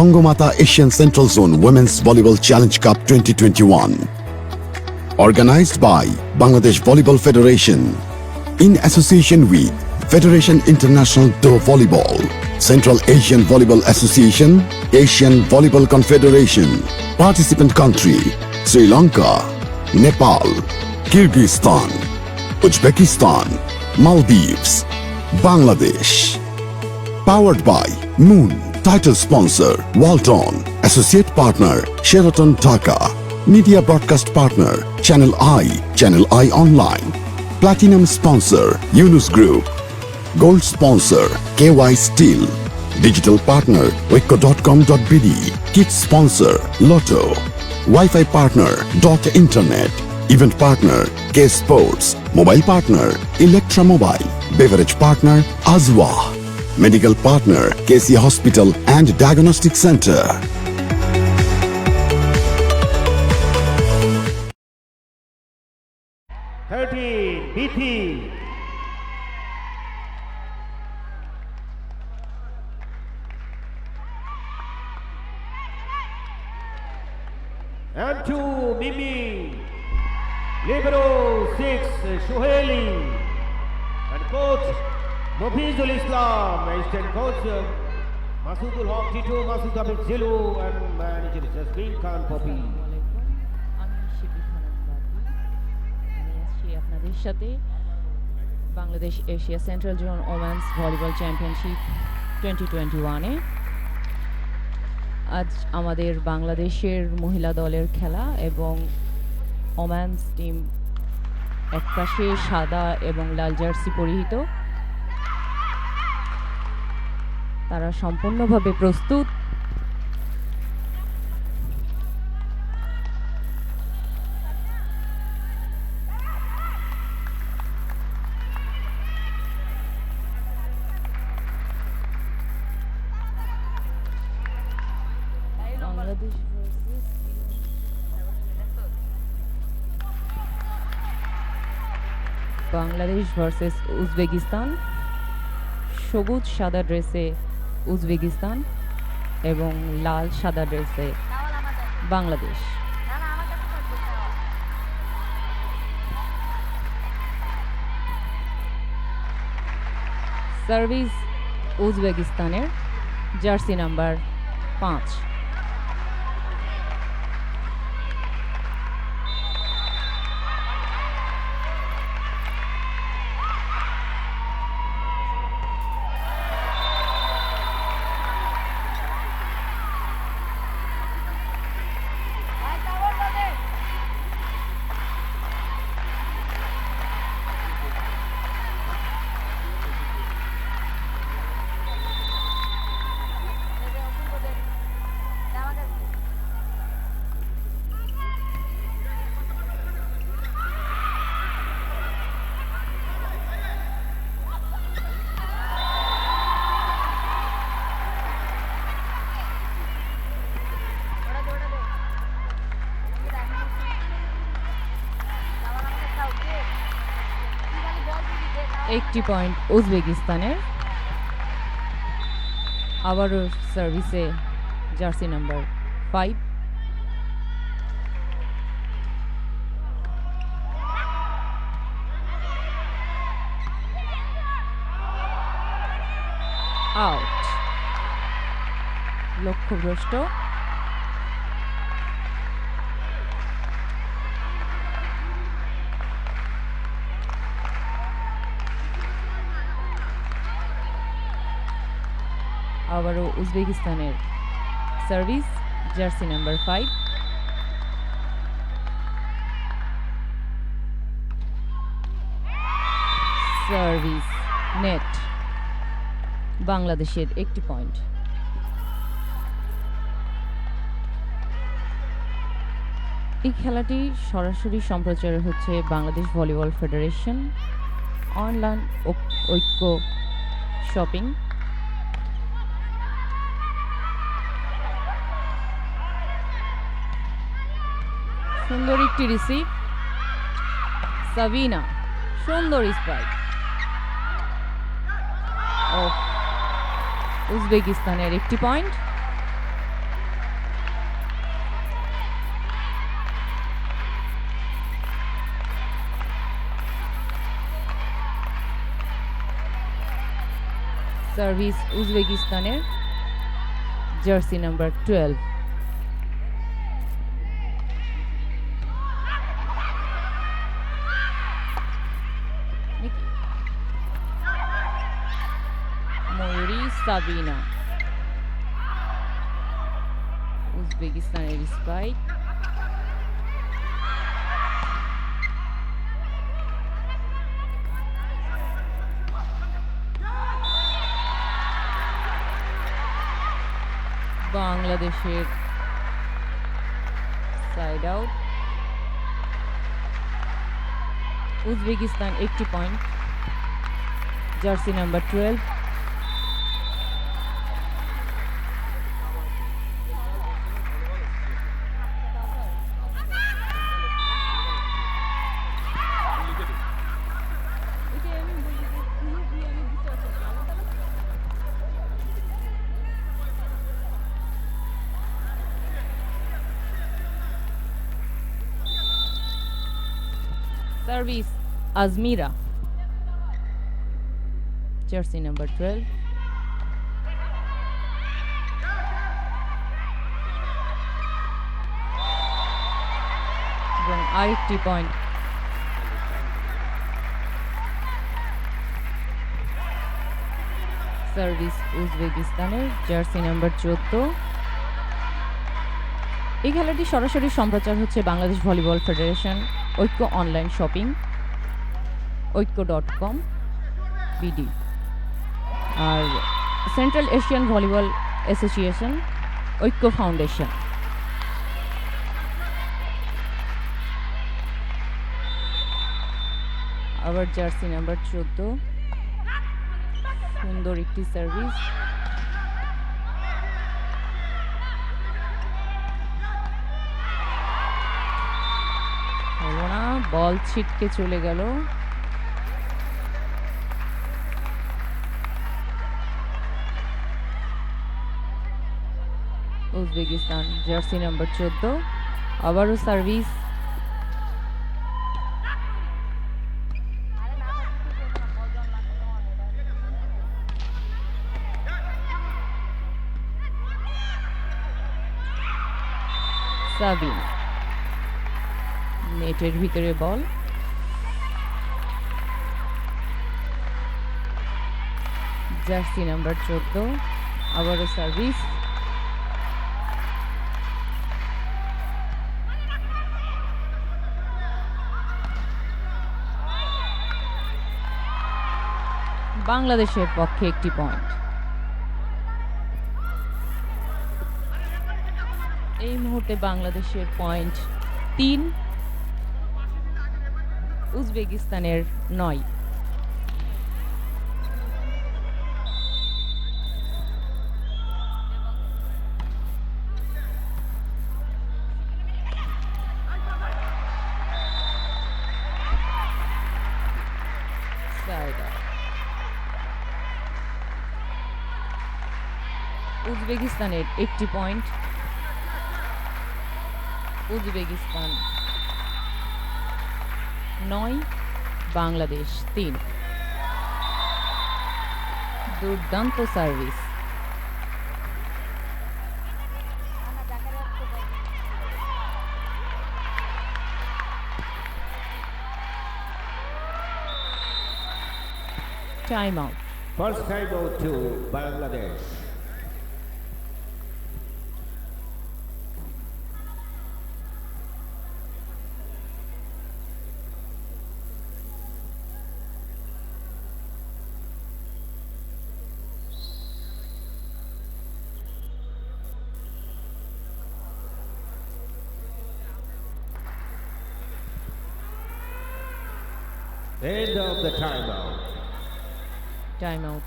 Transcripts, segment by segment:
Bangomata Asian Central Zone Women's Volleyball Challenge Cup 2021. Organized by Bangladesh Volleyball Federation in association with Federation International Do Volleyball, Central Asian Volleyball Association, Asian Volleyball Confederation. Participant country Sri Lanka, Nepal, Kyrgyzstan, Uzbekistan, Maldives, Bangladesh. Powered by Moon. Title sponsor Walton. Associate partner Sheraton Dhaka. Media broadcast partner Channel I Online. Platinum sponsor Yunus Group. Gold sponsor KY Steel. Digital partner Weko.com.bd. Kit sponsor Lotto. Wi-Fi partner Internet. Event partner K Sports. Mobile partner Electra Mobile. Beverage partner Azwa. Medical partner KC Hospital and Diagnostic Center. BT. And 2 Mimi. Libero 6 Shuheli. And coach Mofizul Islam, assistant coach Masudul Haq Tito, Masud Abid Zilu, and manager Jasmine Khan Poppy. আপনাদের সাথে Bangladesh Asia central zone women's volleyball championship 2021 আজ আমাদের বাংলাদেশের মহিলা দলের খেলা এবং women's team একপাশে সাদা এবং লাল জার্সি পরিহিত, তারা সম্পূর্ণভাবে প্রস্তুত। Bangladesh versus Uzbekistan. সবুজ সাদা ড্রেসে উজবেকিস্তান এবং লাল সাদা ড্রেসে বাংলাদেশ। সার্ভিস উজবেকিস্তানের জার্সি নাম্বার 5। একটি পয়েন্ট উজবেকিস্তানের। আবারও সার্ভিসে জার্সি নাম্বার 5। আউট, লক্ষ্যভ্রষ্ট। আবারও উজবেকিস্তানের service jersey number 5। Service net, বাংলাদেশের একটি পয়েন্ট। এই খেলাটি সরাসরি সম্প্রচার হচ্ছে Bangladesh volleyball federation, online Oikko shopping. সুন্দর একটি রিসিভ, সাবিনা সুন্দর স্পাইক। উজবেকিস্তানের একটি পয়েন্ট। সার্ভিস উজবেকিস্তানের জার্সি নাম্বার 12। ময়ূরী সাবিনা উজবেকিস্তানের স্পাইক। বাংলাদেশের side out. Uzbekistan 80 point, jersey number 12। Service Azmira, jersey number 12। এবং আরেকটি পয়েন্ট সার্ভিস উজবেকিস্তানের, জার্সি নাম্বার 14। এই খেলাটি সরাসরি সম্প্রচার হচ্ছে Bangladesh volleyball federation, Oikko online shopping, ঐক্য.com BD, আর central Asian volleyball association, Oikko foundation. আবার জার্সি নাম্বার 14, সুন্দর একটি সার্ভিস। হলো না, বল ছিটকে চলে গেল। Uzbekistan, jersey number 14। আবারও সার্ভিস। সাবিন, নেটের ভিতরে বল। জার্সি নাম্বার 14, আবারও সার্ভিস। বাংলাদেশের পক্ষে একটি পয়েন্ট। এই মুহূর্তে বাংলাদেশের পয়েন্ট 3, উজবেকিস্তানের 9। উজবেকিস্তানের একটি পয়েন্ট, উজবেকিস্তান 9, বাংলাদেশ 3। দুর্দান্ত service. Time out. First time out to Bangladesh. End of the timeout. Time out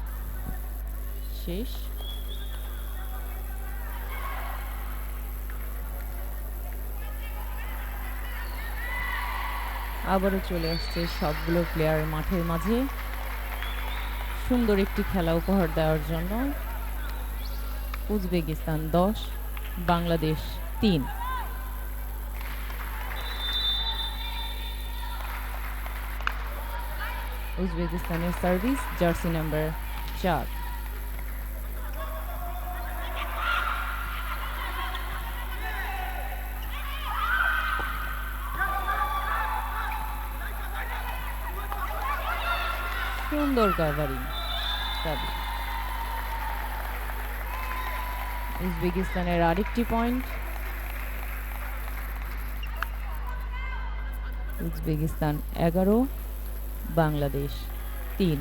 শেষ। আবারও চলে আসছে সবগুলো প্লেয়ার মাঠের মাঝে সুন্দর একটি খেলা উপহার দেওয়ার জন্য। উজবেকিস্তান 10, বাংলাদেশ 3। উজবেকিস্তানের সার্ভিস, জার্সি নাম্বার 4। সুন্দর কাভারিং। উজবেকিস্তানের আরেকটি পয়েন্ট। উজবেকিস্তান 11, বাংলাদেশ 3।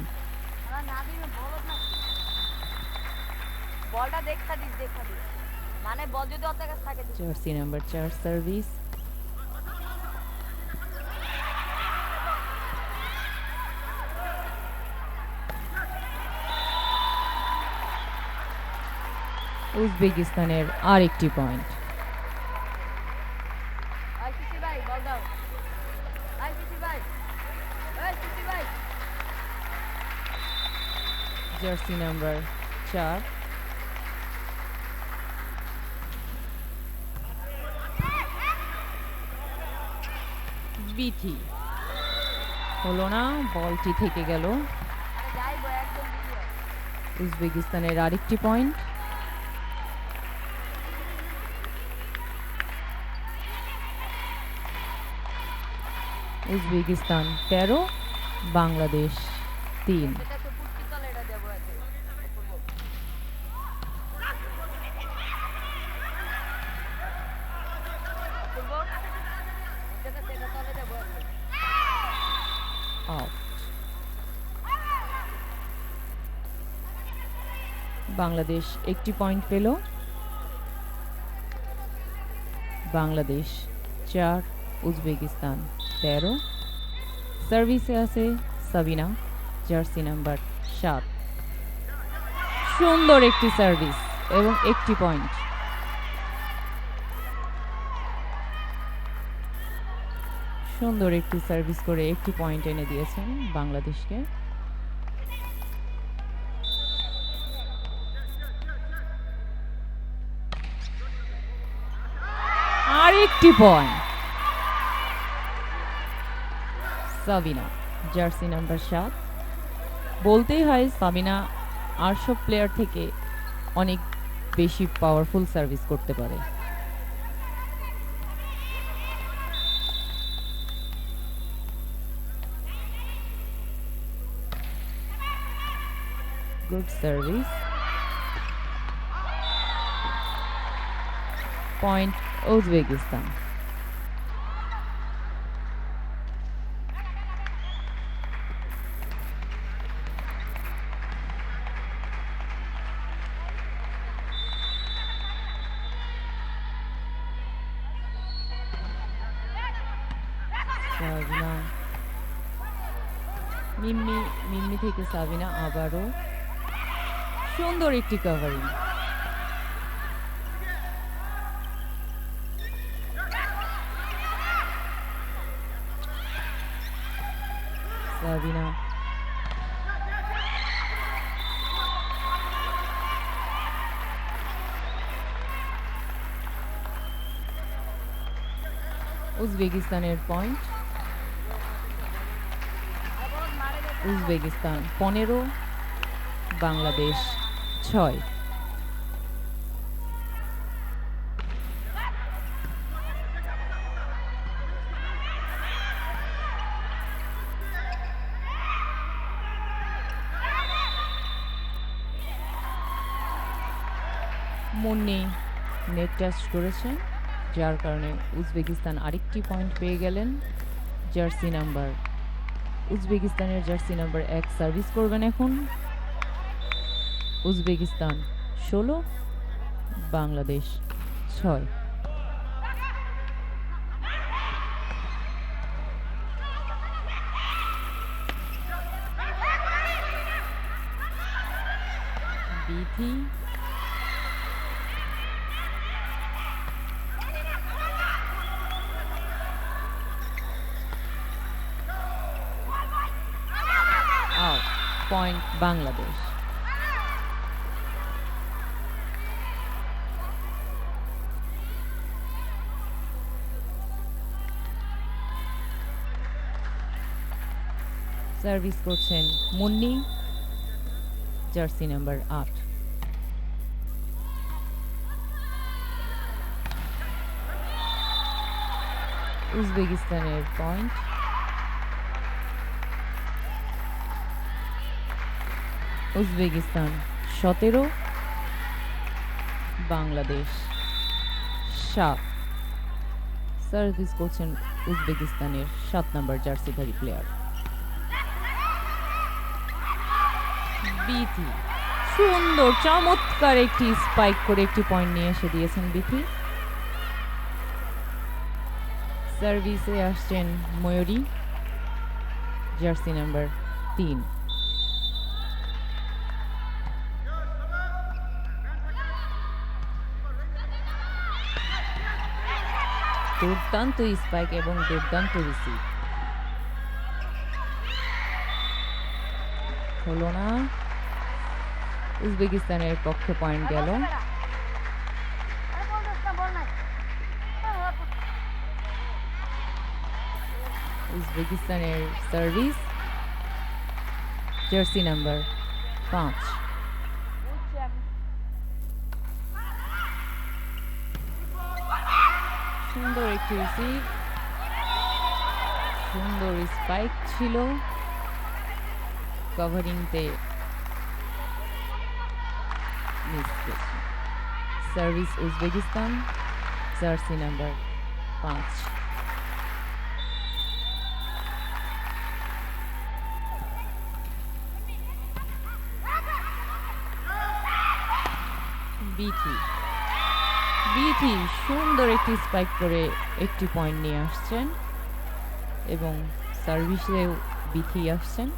বলটা দেখা দিস মানে বল যদি ওর কাছে থাকে জার্সি নাম্বার 4 সার্ভিস। উজবেকিস্তানের আরেকটি পয়েন্ট। আইসিসি ভাই বল দাও আইসিসি ভাই জার্সি নাম্বার 4 বিথি হলো না, বলটি থেকে গেল। আরে যাইবো একদম দিয়ে উজবেকিস্তানের আরেকটি পয়েন্ট। উজবেকিস্তান 13, বাংলাদেশ 3। এটা তো পুষ্টি তলে এটা দেবো আছে করবো এটা তলে দেবো আছে আউট। বাংলাদেশ একটি পয়েন্ট পেল। বাংলাদেশ 4, উজবেকিস্তান 13। সার্ভিসে আছে সাবিনা, জার্সি নাম্বার 7। সুন্দর একটি সার্ভিস এবং একটি পয়েন্ট। সুন্দর একটি সার্ভিস করে একটি পয়েন্ট এনে দিয়েছেন বাংলাদেশকে। আরেকটি পয়েন্ট। Sabina, jersey number 7। বলতেই হয় সাবিনা আর সব প্লেয়ার থেকে অনেক বেশি পাওয়ারফুল সার্ভিস করতে পারে। Good service. Point Uzbekistan. Sabina, Mimmi থেকে সাবিনা আবারও সুন্দর একটি কভারিং। সাবিনা উজবেকিস্তানের point. Uzbekistan 15, Bangladesh 6। Munni net touch করেছেন, যার কারণে উজবেকিস্তান আরেকটি পয়েন্ট পেয়ে গেলেন। জার্সি নাম্বার উজবেকিস্তানের জার্সি নাম্বার 1 সার্ভিস করবেন এখন। Uzbekistan 16, Bangladesh 6। Bithi out. Point Bangladesh. Service করছেন মুন্নি, জার্সি নাম্বার 8। উজবেকিস্তানের পয়েন্ট। উজবেকিস্তান 17, বাংলাদেশ 7। সার্ভিস করছেন উজবেকিস্তানের 7 নম্বর জার্সিধারী প্লেয়ার বিথি। সুন্দর চমৎকার একটি স্পাইক করে একটি পয়েন্ট নিয়ে এসে দিয়েছেন বিথি। সার্ভিসে আসছেন ময়ূরী, জার্সি নাম্বার 3। দুর্দান্ত স্পাইক এবং দুর্দান্ত রিসিভ হলো না। উজবেকিস্তানের পক্ষে পয়েন্ট গেল। আরে বল দোস্ত বল নাই উজবেকিস্তানের সার্ভিস, জার্সি নাম্বার 5। বুঝছি আমি সুন্দর একটি রিসিভ, সুন্দর স্পাইক ছিল, কভারিংতে মিস গেছে। Service Uzbekistan, jersey number 5। Bithi সুন্দর একটি স্পাইক করে একটি পয়েন্ট নিয়ে আসছেন এবং সার্ভিসেও বিথি আসছেন।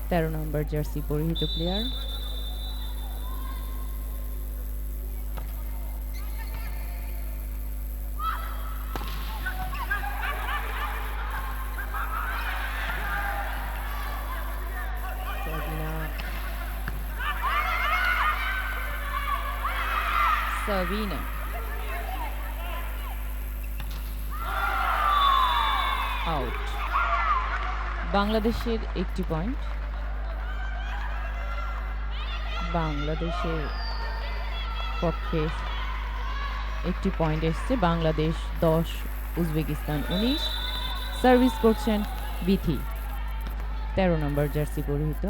13 নম্বর জার্সি পরিহিত প্লেয়ার। সাবিনা আউট। বাংলাদেশের একটি পয়েন্ট। বাংলাদেশের পক্ষে একটি পয়েন্ট এসছে। বাংলাদেশ 10, উজবেকিস্তান 19। সার্ভিস করছেন বিথি, 13 নম্বর জার্সি পরিহিত।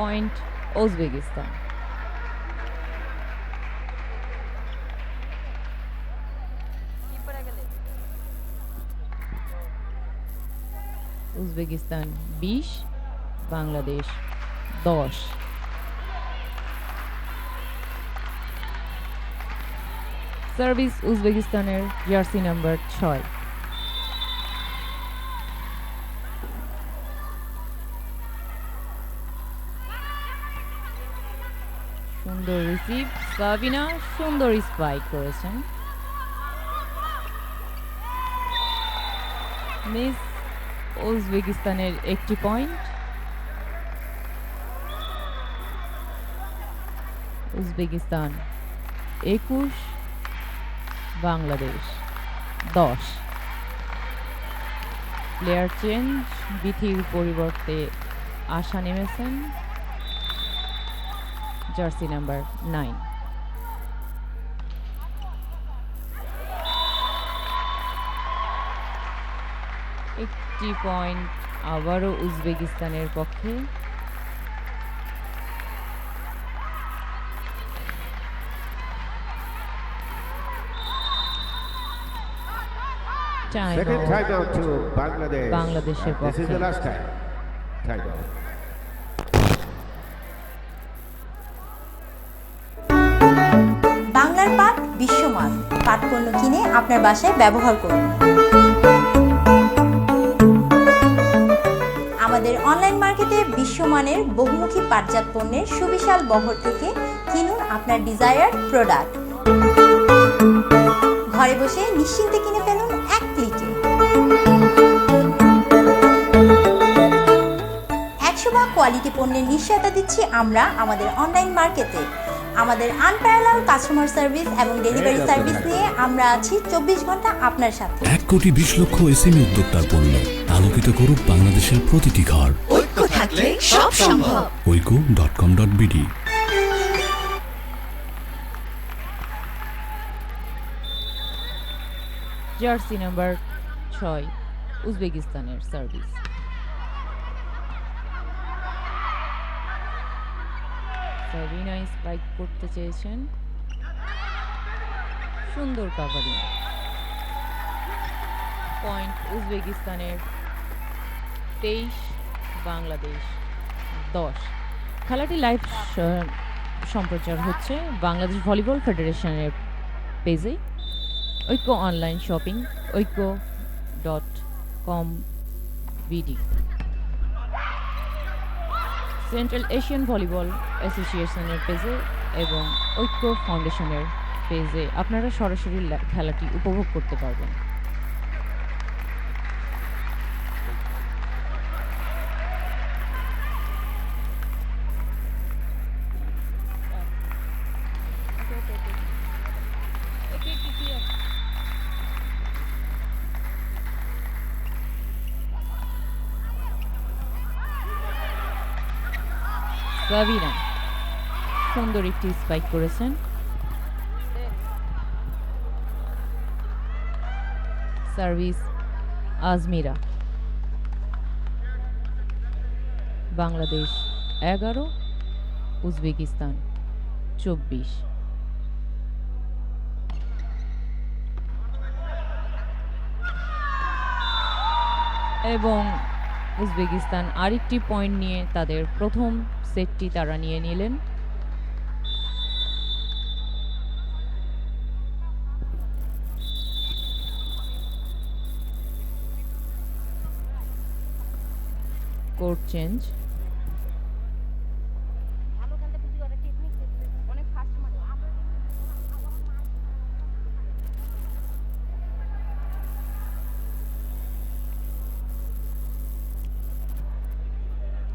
Point Uzbekistan. কি পড়ে গেলে উজবেকিস্তান 20, বাংলাদেশ 10। সার্ভিস উজবেকিস্তানের জার্সি নাম্বার 6। সুন্দর রিসিভ, সাবিনা সুন্দর স্পাইক করেছেন। মিস, উজবেকিস্তানের একটি point. Uzbekistan 21, Bangladesh 10। Player change, বিথির পরিবর্তে আশা নেমেছেন, জার্সি নাম্বার 9। একটি পয়েন্ট আবারও উজবেকিস্তানের পক্ষে। Second timeout to Bangladesh. বাংলাদেশের And this is পক্ষে। the last time. Timeout. বাংলার পাট বিশ্বমান। পাট পণ্য কিনে আপনার বাসায় ব্যবহার করুন। আমাদের অনলাইন মার্কেটে বিশ্বমানের বহুমুখী পাটজাত পণ্যের সুবিশাল বহর থেকে কিনুন আপনার ডিজায়ার্ড প্রোডাক্ট। ঘরে বসে নিশ্চিন্তে কিনে ফেলুন এক ক্লিকে। 100% কোয়ালিটি পণ্যের নিশ্চয়তা দিচ্ছি আমরা আমাদের অনলাইন মার্কেটে। আমাদের আনপ্যারালাল কাস্টমার সার্ভিস এবং ডেলিভারি সার্ভিস নিয়ে আমরা আছি 24 ঘন্টা আপনার সাথে। 1,20,00,000 এসএমই উদ্যোক্তার পণ্য আলোকিত করুক বাংলাদেশের প্রতিটি ঘর। ঐক্য থাকলে সব সম্ভব। oiko.com.bd জার্সি নাম্বার 6 উজবেকিস্তানের সার্ভিস। সাবিনা স্পাইক করতে চেয়েছেন, সুন্দর কাভারিং। পয়েন্ট উজবেকিস্তানের 23, বাংলাদেশ 10। খেলাটি লাইভ সম্প্রচার হচ্ছে বাংলাদেশ ভলিবল ফেডারেশনের পেজে, ঐক্য অনলাইন শপিং, ঐক্য.com/BD, সেন্ট্রাল এশিয়ান ভলিবল অ্যাসোসিয়েশনের পেজে এবং ঐক্য ফাউন্ডেশনের পেজে আপনারা সরাসরি খেলাটি উপভোগ করতে পারবেন। সাবিনা সুন্দর একটি স্পাইক করেছেন। সার্ভিস আজমিরা। বাংলাদেশ 11, উজবেকিস্তান 24। এবং উজবেকিস্তান আরেকটি পয়েন্ট নিয়ে তাদের প্রথম সেটটি তারা নিয়ে নিলেন। Court change. ভালো খেলতে বুঝি ওরা টেকনিক অনেক ফাস্ট মারে আমরা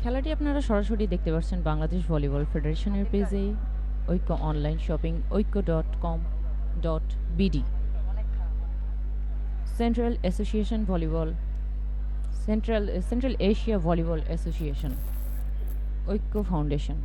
খেলাটি আপনারা সরাসরি দেখতে পাচ্ছেন বাংলাদেশ ভলিবল ফেডারেশনের পেজে, ঐক্য অনলাইন শপিং, ঐক্য.com/BD, central association volleyball, central Asia volleyball association, Oikko foundation.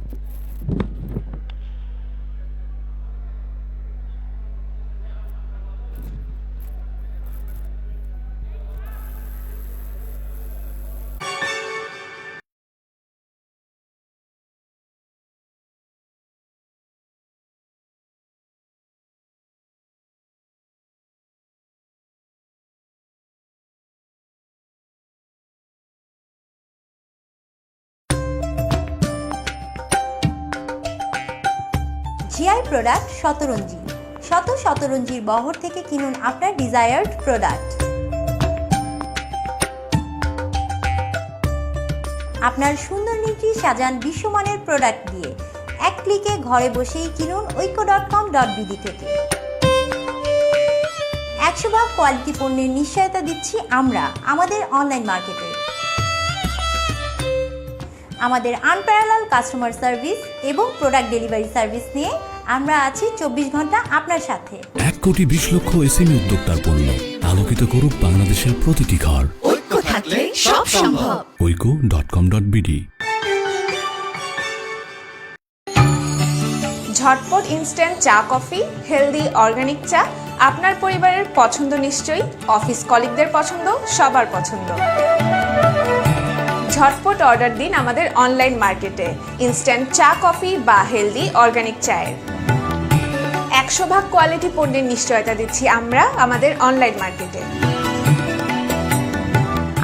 GI product Shataranji. শতরঞ্জির বহর থেকে কিনুন আপনার ডিজায়ার্ড প্রোডাক্ট। আপনার সুন্দর নিচি সাজান বিশ্বমানের প্রোডাক্ট দিয়ে। এক ক্লিকে ঘরে বসেই কিনুন ঐক্য.com/BD থেকে। 100% কোয়ালিটি পণ্যের নিশ্চয়তা দিচ্ছি আমরা আমাদের অনলাইন মার্কেটে। আমাদের আনপ্যারালাল কাস্টমার সার্ভিস এবং প্রোডাক্ট ডেলিভারি সার্ভিস নিয়ে আমরা আছি 24 ঘন্টা আপনার সাথে। 1,20,00,000 এসএমই উদ্যোক্তার পণ্য আলোকিত করুক বাংলাদেশের প্রতিটি ঘর। ঐক্য থাকলে সব সম্ভব। ঐক্য.com/BD। ঝটপট ইনস্ট্যান্ট চা কফি, হেলদি অর্গানিক চা, আপনার পরিবারের পছন্দ নিশ্চয়ই, অফিস কলিগদের পছন্দ, সবার পছন্দ। ঝটপট অর্ডার দিন আমাদের অনলাইন মার্কেটে ইনস্ট্যান্ট চা কফি বা হেলদি অর্গানিক চায়ের। 100% কোয়ালিটি পণ্যের নিশ্চয়তা দিচ্ছি আমরা আমাদের অনলাইন মার্কেটে।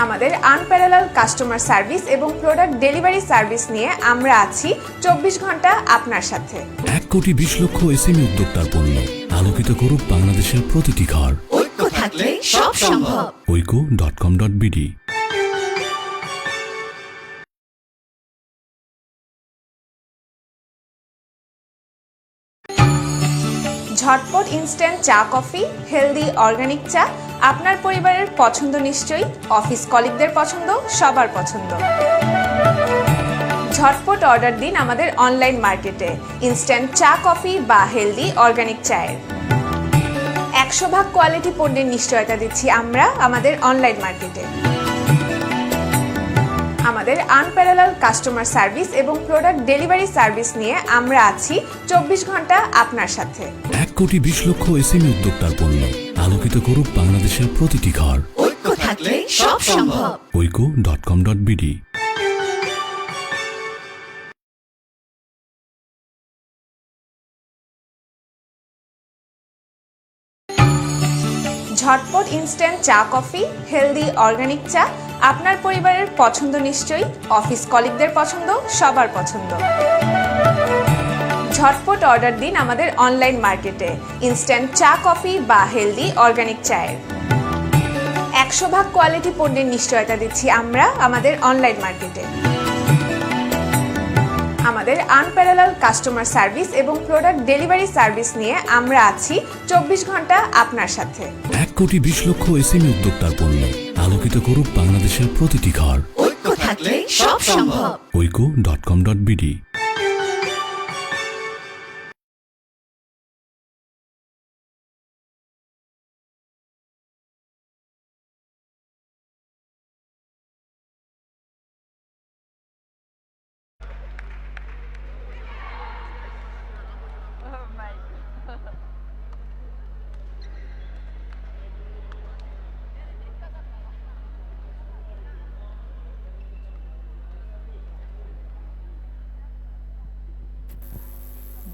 আমাদের আনপ্যারালাল কাস্টমার সার্ভিস এবং প্রোডাক্ট ডেলিভারি সার্ভিস নিয়ে আমরা আছি 24 ঘন্টা আপনার সাথে। 1,20,00,000 এসএমই উদ্যোক্তার পণ্য আলোকিত করুক বাংলাদেশের প্রতিটি ঘর। ঐক্য থাকলে সব সম্ভব। ঐক্য.com/BD। ঝটপট ইনস্ট্যান্ট চা কফি, হেলদি অর্গানিক চা, আপনার পরিবারের পছন্দ নিশ্চয়ই, অফিস কলিগদের পছন্দ, সবার পছন্দ। ঝটপট অর্ডার দিন আমাদের অনলাইন মার্কেটে ইনস্ট্যান্ট চা কফি বা হেলদি অর্গানিক চায়ের। 100% কোয়ালিটি পণ্যের নিশ্চয়তা দিচ্ছি আমরা আমাদের অনলাইন মার্কেটে। আমাদের আনপ্যারালাল কাস্টমার সার্ভিস এবং প্রোডাক্ট ডেলিভারি সার্ভিস নিয়ে আমরা আছি 24 ঘন্টা আপনার সাথে। 1,20,00,000 এসএমই উদ্যোক্তার পণ্য আলোকিত করুক বাংলাদেশের প্রতিটি ঘর। ঐক্য থাকলে সব সম্ভব। oiko.com.bd ঝটপট ইনস্ট্যান্ট চা কফি, হেলদি অর্গানিক চা, আপনার পরিবারের পছন্দ নিশ্চয়ই, অফিস কলিগদের পছন্দ, সবার পছন্দ। ঝটপট অর্ডার দিন আমাদের অনলাইন মার্কেটে ইনস্ট্যান্ট চা কফি বা হেলদি অর্গানিক চায়ের। 100% কোয়ালিটি পণ্যের নিশ্চয়তা দিচ্ছি আমরা আমাদের অনলাইন মার্কেটে। আমাদের আনপ্যারালাল কাস্টমার সার্ভিস এবং প্রোডাক্ট ডেলিভারি সার্ভিস নিয়ে আমরা আছি 24 ঘন্টা আপনার সাথে। 1,20,00,000 এসএমই উদ্যোক্তার পণ্য আলোকিত করুক বাংলাদেশের প্রতিটি ঘর। ঐক্য থাকলে সব সম্ভব। oiko.com.bd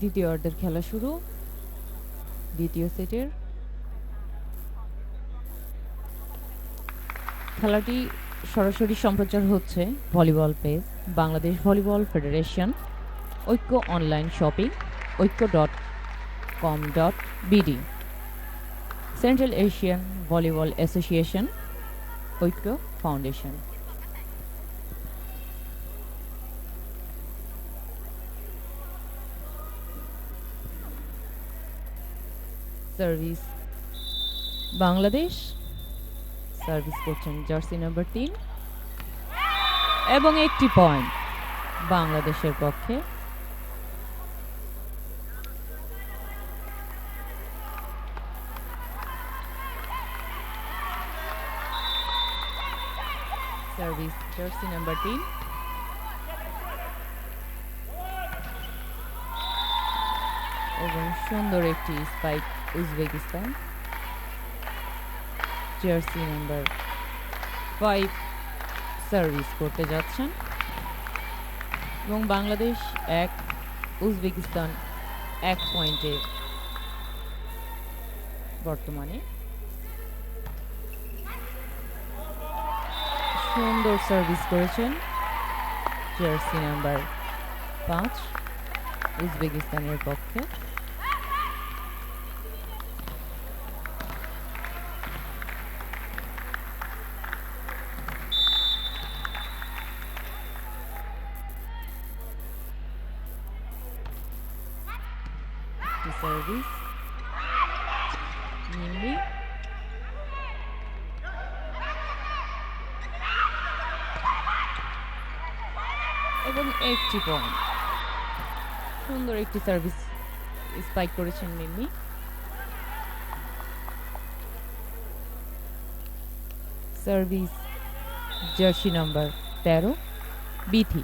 দ্বিতীয় অর্ধের খেলা শুরু। দ্বিতীয় সেটের খেলাটি সরাসরি সম্প্রচার হচ্ছে volleyball page, Bangladesh volleyball federation, Oikko online shopping, oiko.com.bd, central Asian volleyball association, Oikko foundation. Service Bangladesh, service করছেন জার্সি নাম্বার 3 এবং একটি পয়েন্ট বাংলাদেশের পক্ষে। সার্ভিস জার্সি নাম্বার 3 এবং সুন্দর একটি spike Uzbekistan. Jersey number 5 service করতে যাচ্ছেন এবং বাংলাদেশ 1, উজবেকিস্তান 1 পয়েন্টে বর্তমানে। সুন্দর সার্ভিস করেছেন জার্সি নাম্বার 5 উজবেকিস্তানের পক্ষে। সার্ভিস নিম্নি এবং একটি পয়েন্ট। সুন্দর একটি সার্ভিস স্পাইক করেছেন Nimni. Service jersey number 13 Bithi.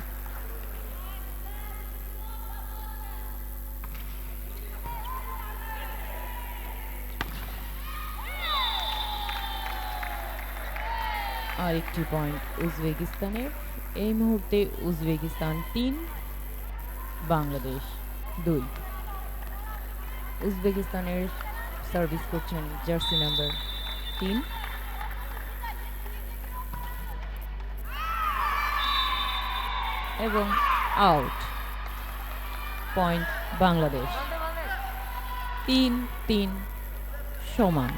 আরেকটি পয়েন্ট উজবেকিস্তানের। এই মুহূর্তে উজবেকিস্তান 3, বাংলাদেশ 2। উজবেকিস্তানের সার্ভিস করছেন জার্সি নাম্বার 3 এবং আউট। পয়েন্ট বাংলাদেশ। 3-3 সমান।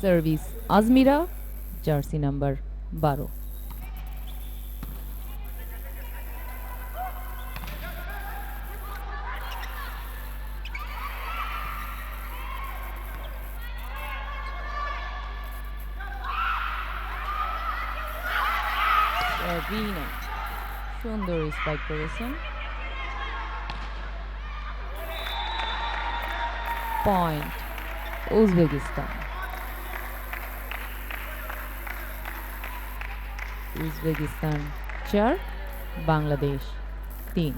Service Azmira jersey number 12। Sabina সুন্দর স্পাইক করেছেন। Point Uzbekistan. উজবেকিস্তান 4, বাংলাদেশ 3।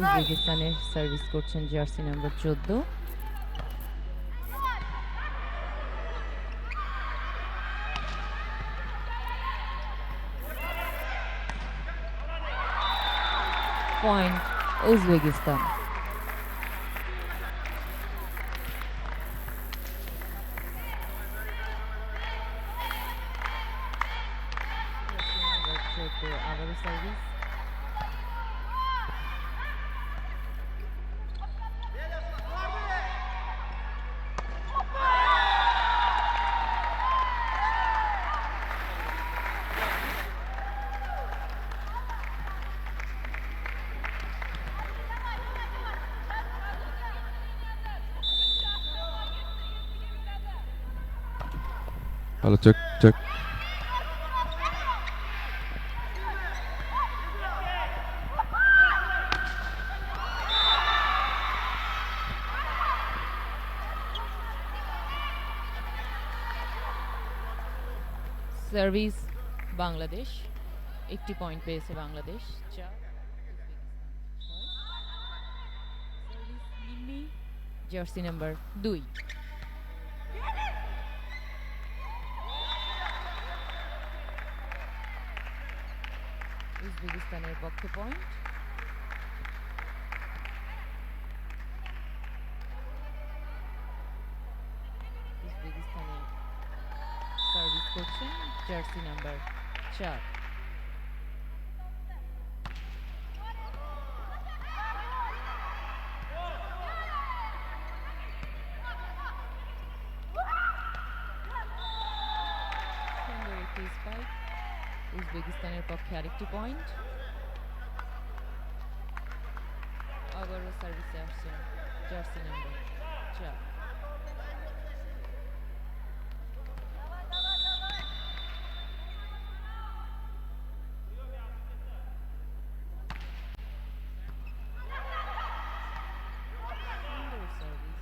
উজবেকিস্তানের সার্ভিস করছেন জার্সি নাম্বার 14। Point Uzbekistan. আবারও service. Hello, check, check. Service Bangladesh, একটি পয়েন্ট পেয়েছে Bangladesh 4। Service Lily, jersey number 2। উজবেকিস্তানের পক্ষে পয়েন্ট। উজবেকিস্তানে সার্ভিস করছেন জার্সি নাম্বার 4। সুন্দর একটি স্পাইক, উজবেকিস্তানের পক্ষে আরেকটি পয়েন্ট। আবারও সার্ভিসে আসছেন জার্সি নাম্বার 4। সুন্দর সার্ভিস,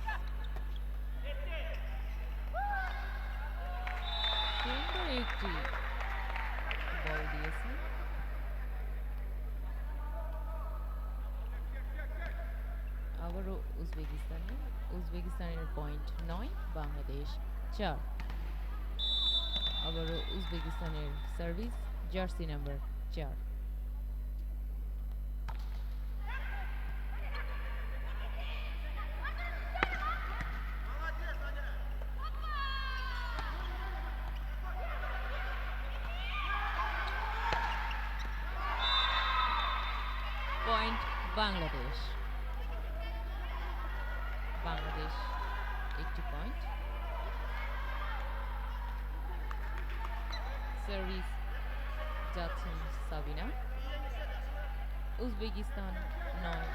সুন্দর একটি বল দিয়েছে। আবারও উজবেকিস্তানের পয়েন্ট 9, বাংলাদেশ 4। আবারও উজবেকিস্তানের service jersey number 4। Point Bangladesh. Bangladesh একটি পয়েন্ট। সার্ভিস যাচ্ছেন সাবিনা। উজবেকিস্তান 9,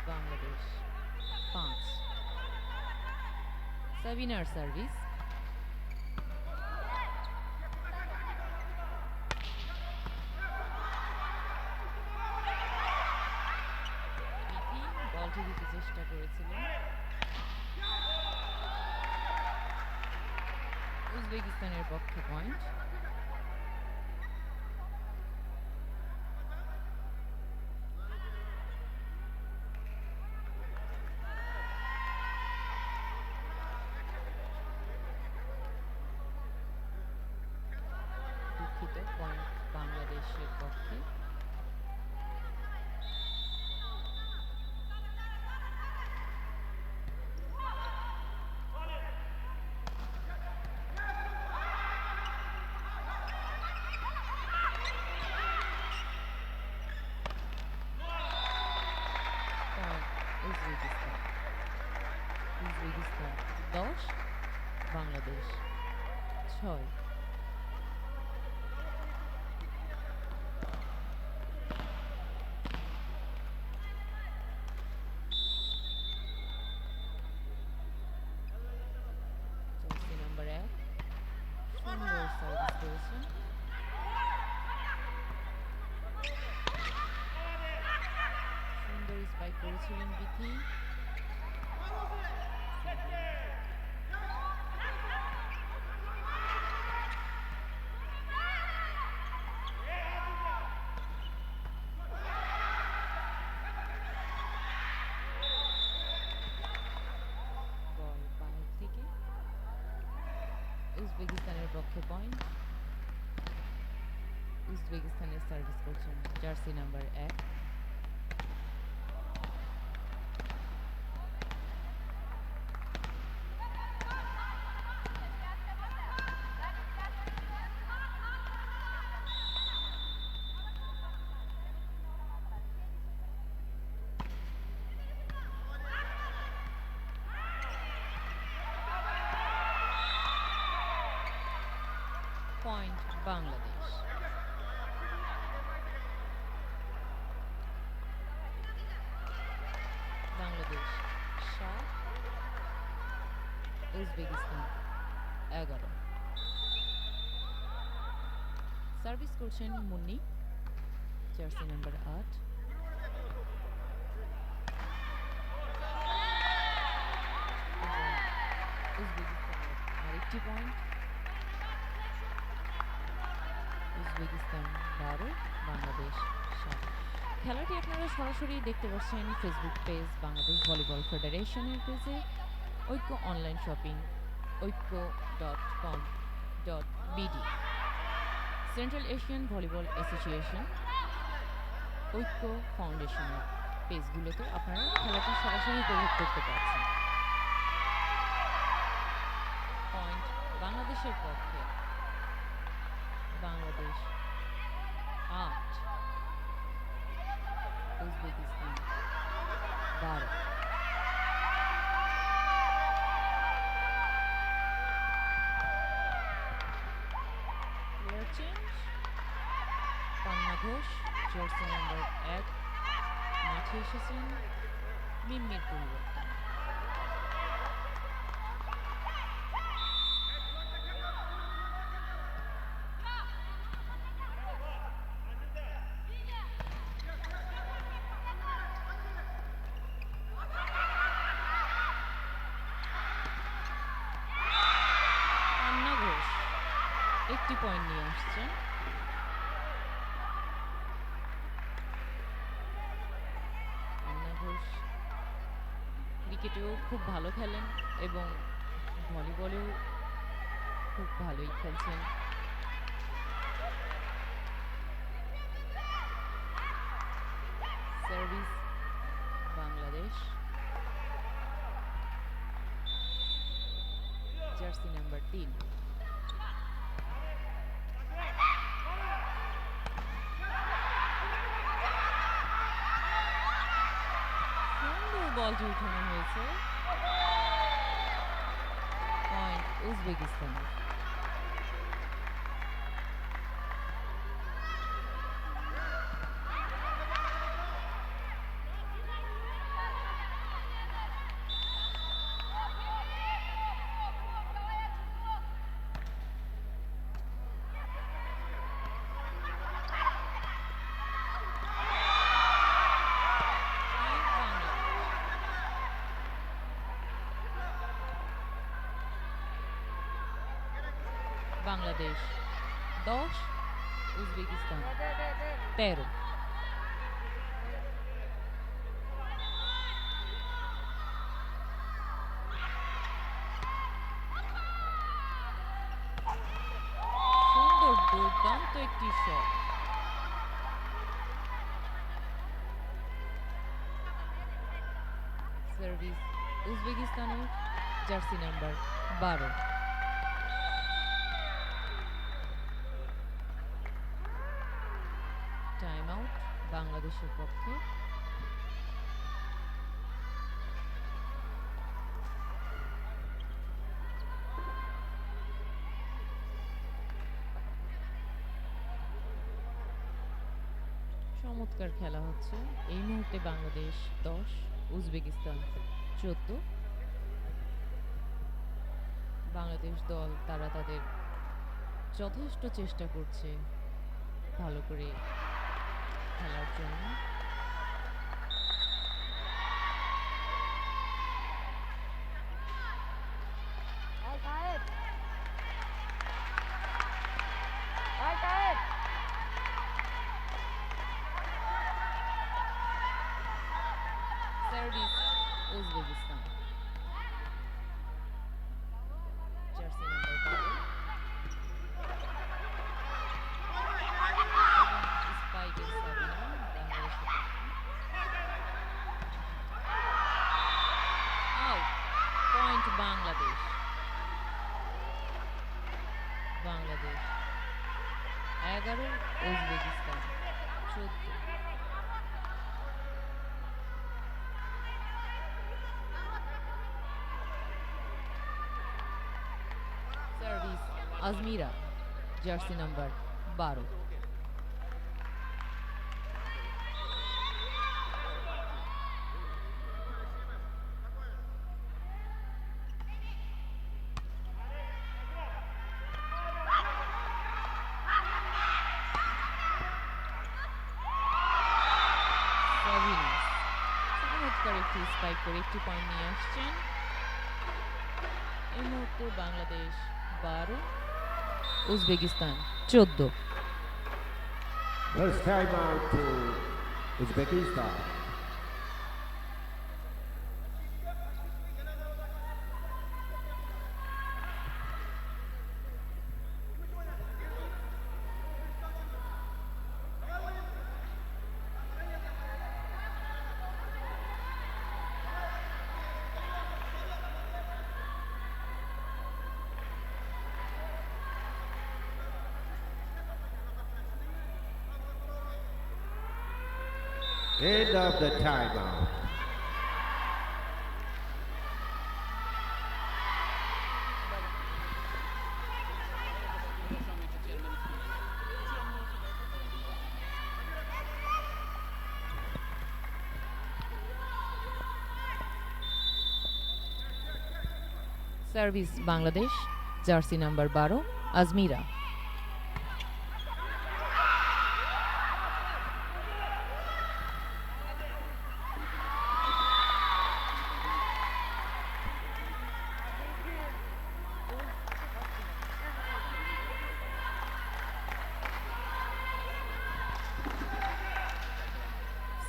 বাংলাদেশ 5। সাবিনার সার্ভিস। বলটি দিতে চেষ্টা করেছিলেন। উজবেকিস্তানের পক্ষে পয়েন্ট। দুঃখিত, পয়েন্ট বাংলাদেশের পক্ষে। উজবেকিস্তান 10, বাংলাদেশ 6। জার্সি নাম্বার 1 সুন্দর সার্ভিস করেছেন। সুন্দর স্পাইক করেছিলেন বিথি। উজবেকিস্তানের পক্ষে পয়েন্ট। উজবেকিস্তানের সার্ভিস করছেন jersey number 1। Point Bangladesh. Bangladesh 7, Uzbekistan 11। Service করছেন মুন্নি, জার্সি নাম্বার 8। উজবেকিস্তানের আরেকটি পয়েন্ট। উজবেকিস্তান 12, বাংলাদেশ 7। খেলাটি আপনারা সরাসরি দেখতে পাচ্ছেন ফেসবুক পেজ বাংলাদেশ ভলিবল ফেডারেশনের পেজে, ঐক্য অনলাইন শপিং ঐক্য.com.bd, central Asian volleyball association, Oikko ফাউন্ডেশনের পেজগুলোতে আপনারা খেলাটি সরাসরি উপভোগ করতে পারছেন। পয়েন্ট বাংলাদেশের পক্ষে। Bangladesh 8, Uzbekistan 12। Player change. Panna Ghosh, jersey number 1, মাঠে এসেছেন মিম্মির পরিবর্তন। পান্না ঘোষ একটি পয়েন্ট নিয়ে আসছেন। পান্না ঘোষ ক্রিকেটেও খুব ভালো খেলেন এবং ভলিবলেও খুব ভালোই খেলছেন। Service Bangladesh, jersey number 3। সুন্দর বলটি উঠানো হয়েছে। পয়েন্ট উজবেকিস্তানের। বাংলাদেশ 10, উজবেকিস্তান 13। সুন্দর দুর্দান্ত একটি শট। সার্ভিস উজবেকিস্তানের, জার্সি নাম্বার 12। টাইম আউট বাংলাদেশের পক্ষে। চমৎকার খেলা হচ্ছে এই মুহূর্তে। বাংলাদেশ 10, উজবেকিস্তান 14। বাংলাদেশ দল তারা তাদের যথেষ্ট চেষ্টা করছে ভালো করে খেলার জন্য। Service Uzbekistan, jersey number 12। 11, Uzbekistan 14। Service Azmira, jersey number 12। চমৎকার একটি স্পাইক করে একটি পয়েন্ট নিয়ে আসছেন। এই মুহূর্তে Bangladesh 12, Uzbekistan 14। First time out to Uzbekistan. End of the timeout. Service Bangladesh, jersey number 12, Azmira.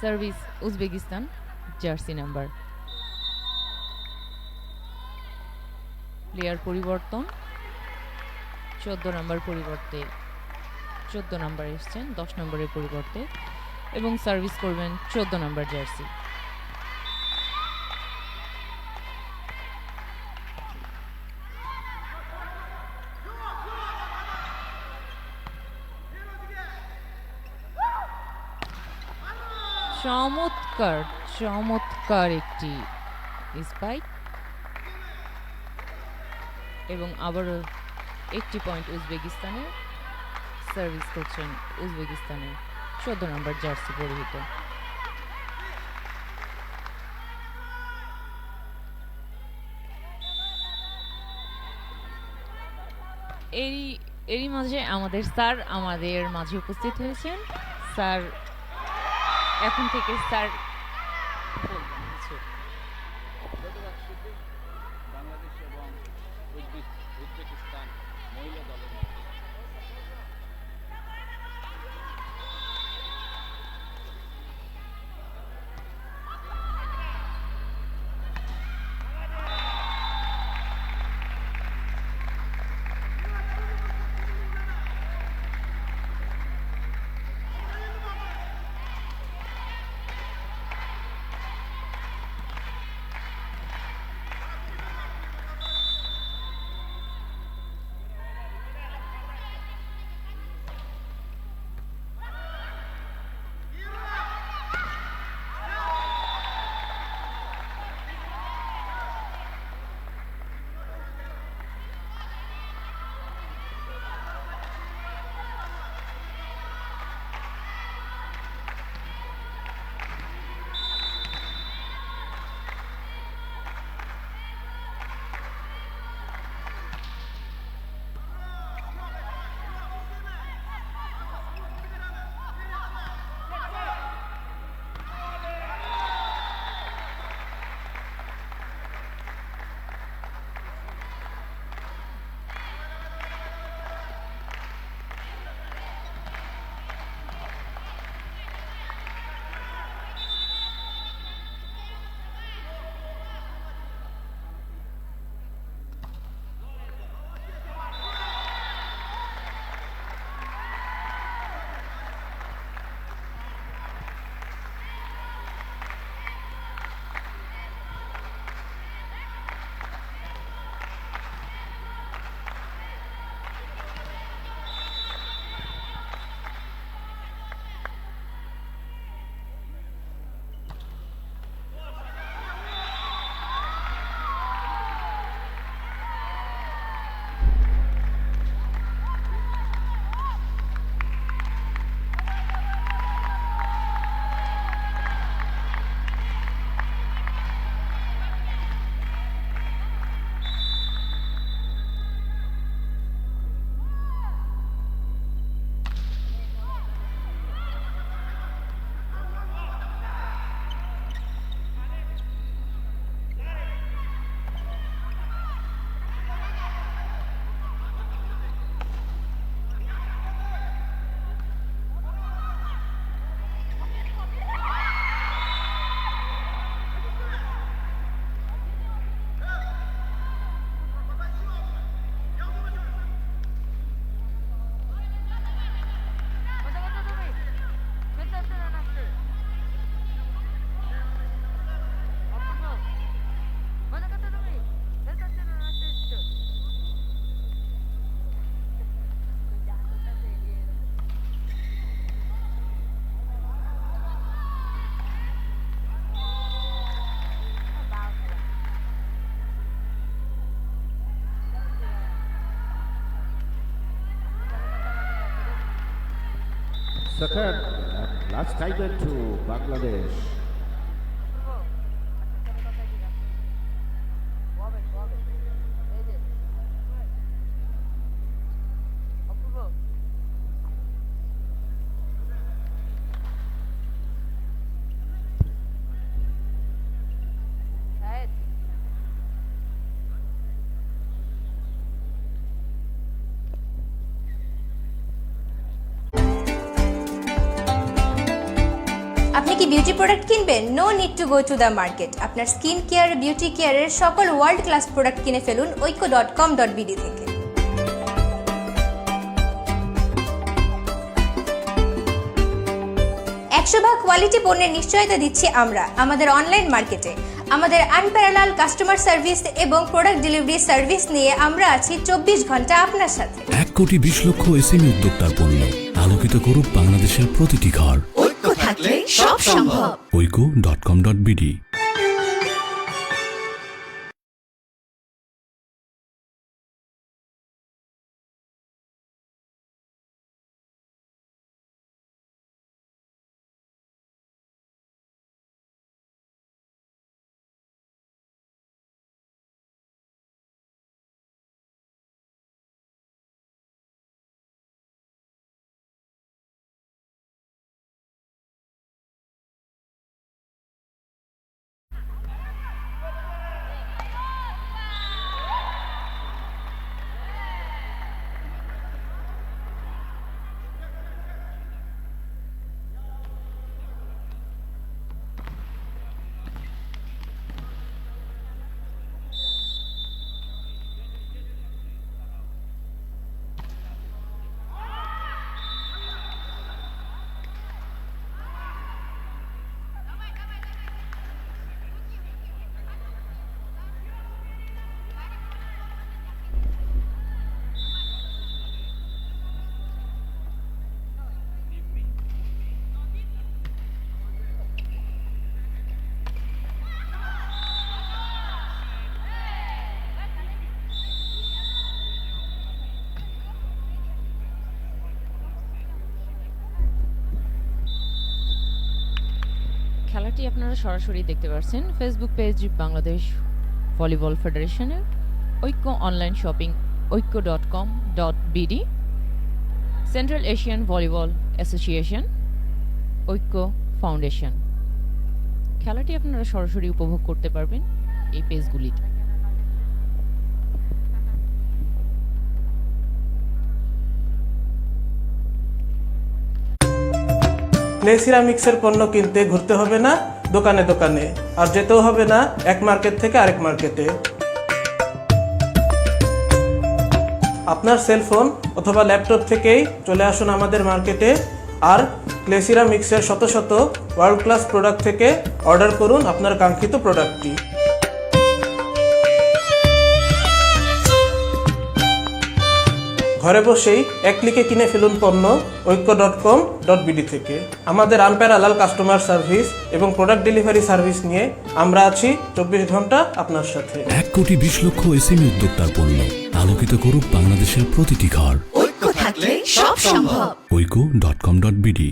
Service Uzbekistan, jersey number. Player পরিবর্তন, 14 নম্বর পরিবর্তে 14 নম্বর এসছেন 10 নম্বরের পরিবর্তে, এবং সার্ভিস করবেন 14 নম্বর জার্সি। চমৎকার চমৎকার একটি স্পাইক, এবং আবারও একটি পয়েন্ট উজবেকিস্তানের। সার্ভিস করছেন উজবেকিস্তানের 14 নম্বর জার্সি পরিহিত। এরই মাঝে আমাদের স্যার আমাদের মাঝে উপস্থিত হয়েছেন। স্যার এখন থেকে স্যার বলবেন কিছু। বাংলাদেশ এবং উজবেকিস্তান মহিলা দলের মধ্যে Second and last title to Bangladesh. আপনি কি বিউটি প্রোডাক্ট কিনবেন? No need to go to the market. আপনার স্কিন কেয়ার, বিউটি কেয়ারের সকল ওয়ার্ল্ড ক্লাস প্রোডাক্ট কিনে ফেলুন oiko.com.bd থেকে। 100% কোয়ালিটি পণ্যের নিশ্চয়তা দিচ্ছি আমরা আমাদের অনলাইন মার্কেটে। আমাদের আনপ্যারালাল কাস্টমার সার্ভিস এবং প্রোডাক্ট ডেলিভারি সার্ভিস নিয়ে আমরা আছি 24 ঘন্টা আপনার সাথে। 1,20,00,000 এসএমই উদ্যোক্তার পণ্য আলোকিত করুক বাংলাদেশের প্রতিটি ঘর। ঐক্য থাকলে সব সম্ভব। oiko.com.bd। খেলাটি আপনারা সরাসরি দেখতে পাচ্ছেন ফেসবুক পেজ বাংলাদেশ ভলিবল ফেডারেশনের, ঐক্য online shopping oiko.com.bd, central Asian volleyball association, Oikko foundation. খেলাটি আপনারা সরাসরি উপভোগ করতে পারবেন এই পেজগুলিতে। ক্লে সিরামিক্সের পণ্য কিনতে ঘুরতে হবে না দোকানে দোকানে, আর যেতেও হবে না এক মার্কেট থেকে আরেক মার্কেটে। আপনার সেলফোন অথবা ল্যাপটপ থেকেই চলে আসুন আমাদের মার্কেটে, আর ক্লে সিরামিক্সের শত শত ওয়ার্ল্ড ক্লাস প্রোডাক্ট থেকে অর্ডার করুন আপনার কাঙ্ক্ষিত প্রোডাক্টটি। ঘরে বসেই এক ক্লিকে কিনে ফেলুন পণ্য oiko.com.bd থেকে। আমাদের আনপ্যারালাল কাস্টমার সার্ভিস এবং প্রোডাক্ট ডেলিভারি সার্ভিস নিয়ে আমরা আছি 24 ঘন্টা আপনার সাথে। 1,20,00,000 এসএমই উদ্যোক্তার পণ্য আলোকিত করুক বাংলাদেশের প্রতিটি ঘর। ঐক্য থাকলে সব সম্ভব। oiko.com.bd।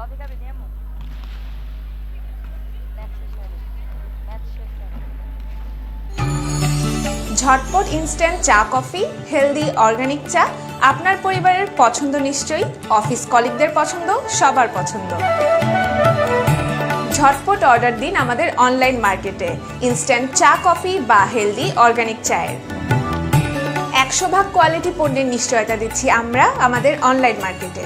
কফি খাবি নিয়ে আমু ঝটপট ইনস্ট্যান্ট চা কফি, হেলদি অর্গানিক চা, আপনার পরিবারের পছন্দ নিশ্চয়ই, অফিস কলিগদের পছন্দ, সবার পছন্দ। ঝটপট অর্ডার দিন আমাদের অনলাইন মার্কেটে ইনস্ট্যান্ট চা কফি বা হেলদি অর্গানিক চায়ের। 100% কোয়ালিটি পণ্যের নিশ্চয়তা দিচ্ছি আমরা আমাদের অনলাইন মার্কেটে।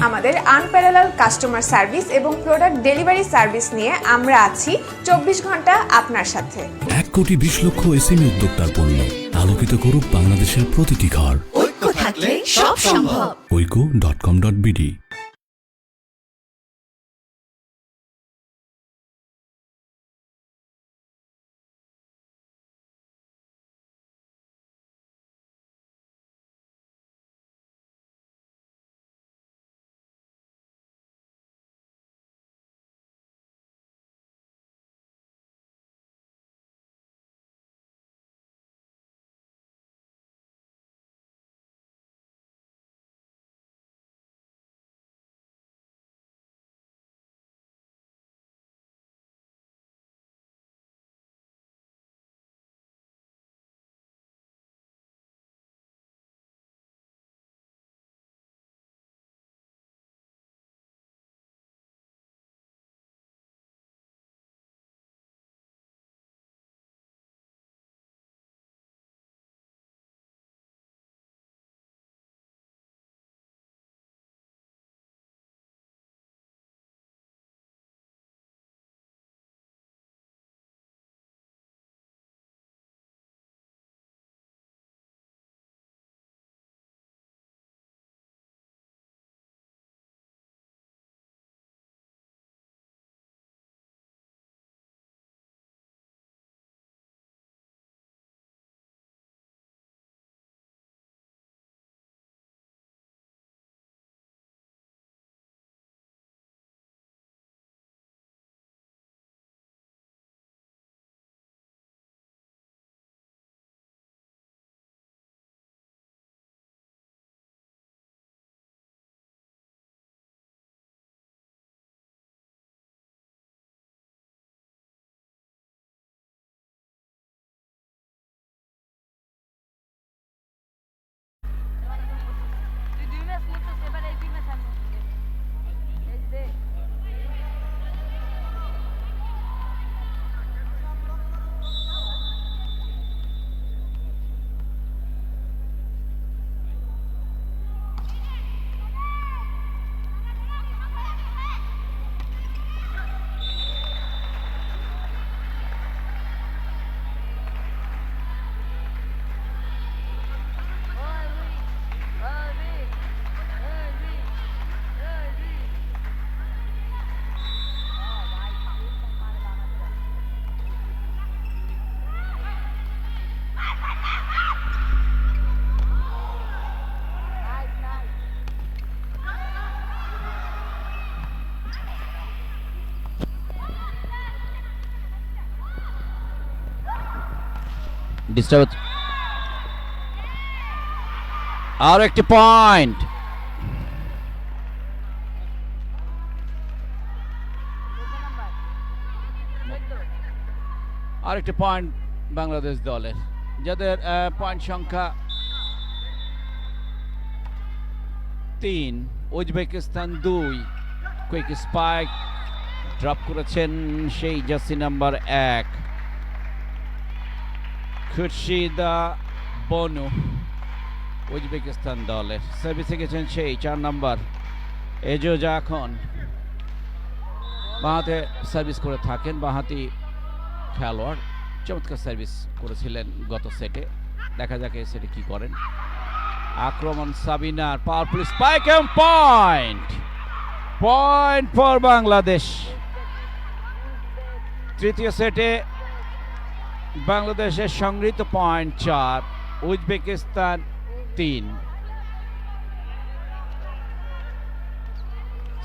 আমাদের আনপ্যারালাল কাস্টমার সার্ভিস এবং প্রোডাক্ট ডেলিভারি সার্ভিস নিয়ে আমরা আছি 24 ঘন্টা আপনার সাথে। 1,20,00,000 এসএমই উদ্যোক্তার পণ্য আলোকিত করুক বাংলাদেশের প্রতিটি ঘর। ঐক্য থাকলে সব সম্ভব। oiko.com.bd তুই 2 ম্যাচ মুছছিস এবার এই 2 ম্যাচ আমি মুছছি এই দে ডিস্টার্ব আর একটি পয়েন্ট। আর একটি পয়েন্ট বাংলাদেশ দলের, যাদের পয়েন্ট সংখ্যা 3, উজবেকিস্তান 2। কুইক স্পাইক ড্রপ করেছেন সেই জার্সি নাম্বার 1 খুরশিদা বনু, উজবেকিস্তান দলের। সার্ভিসে গেছেন সেই 4 নাম্বার এজোজা খান। বাঁহাতে সার্ভিস করে থাকেন, বাঁহাতি খেলোয়াড়, চমৎকার সার্ভিস করেছিলেন গত সেটে। দেখা যাক এই সেটে কি করেন। আক্রমণ সাবিনার, পাওয়ারফুল স্পাইক এবং পয়েন্ট ফর বাংলাদেশ। তৃতীয় সেটে বাংলাদেশের সংগৃহীত পয়েন্ট 4, উজবেকিস্তান 3।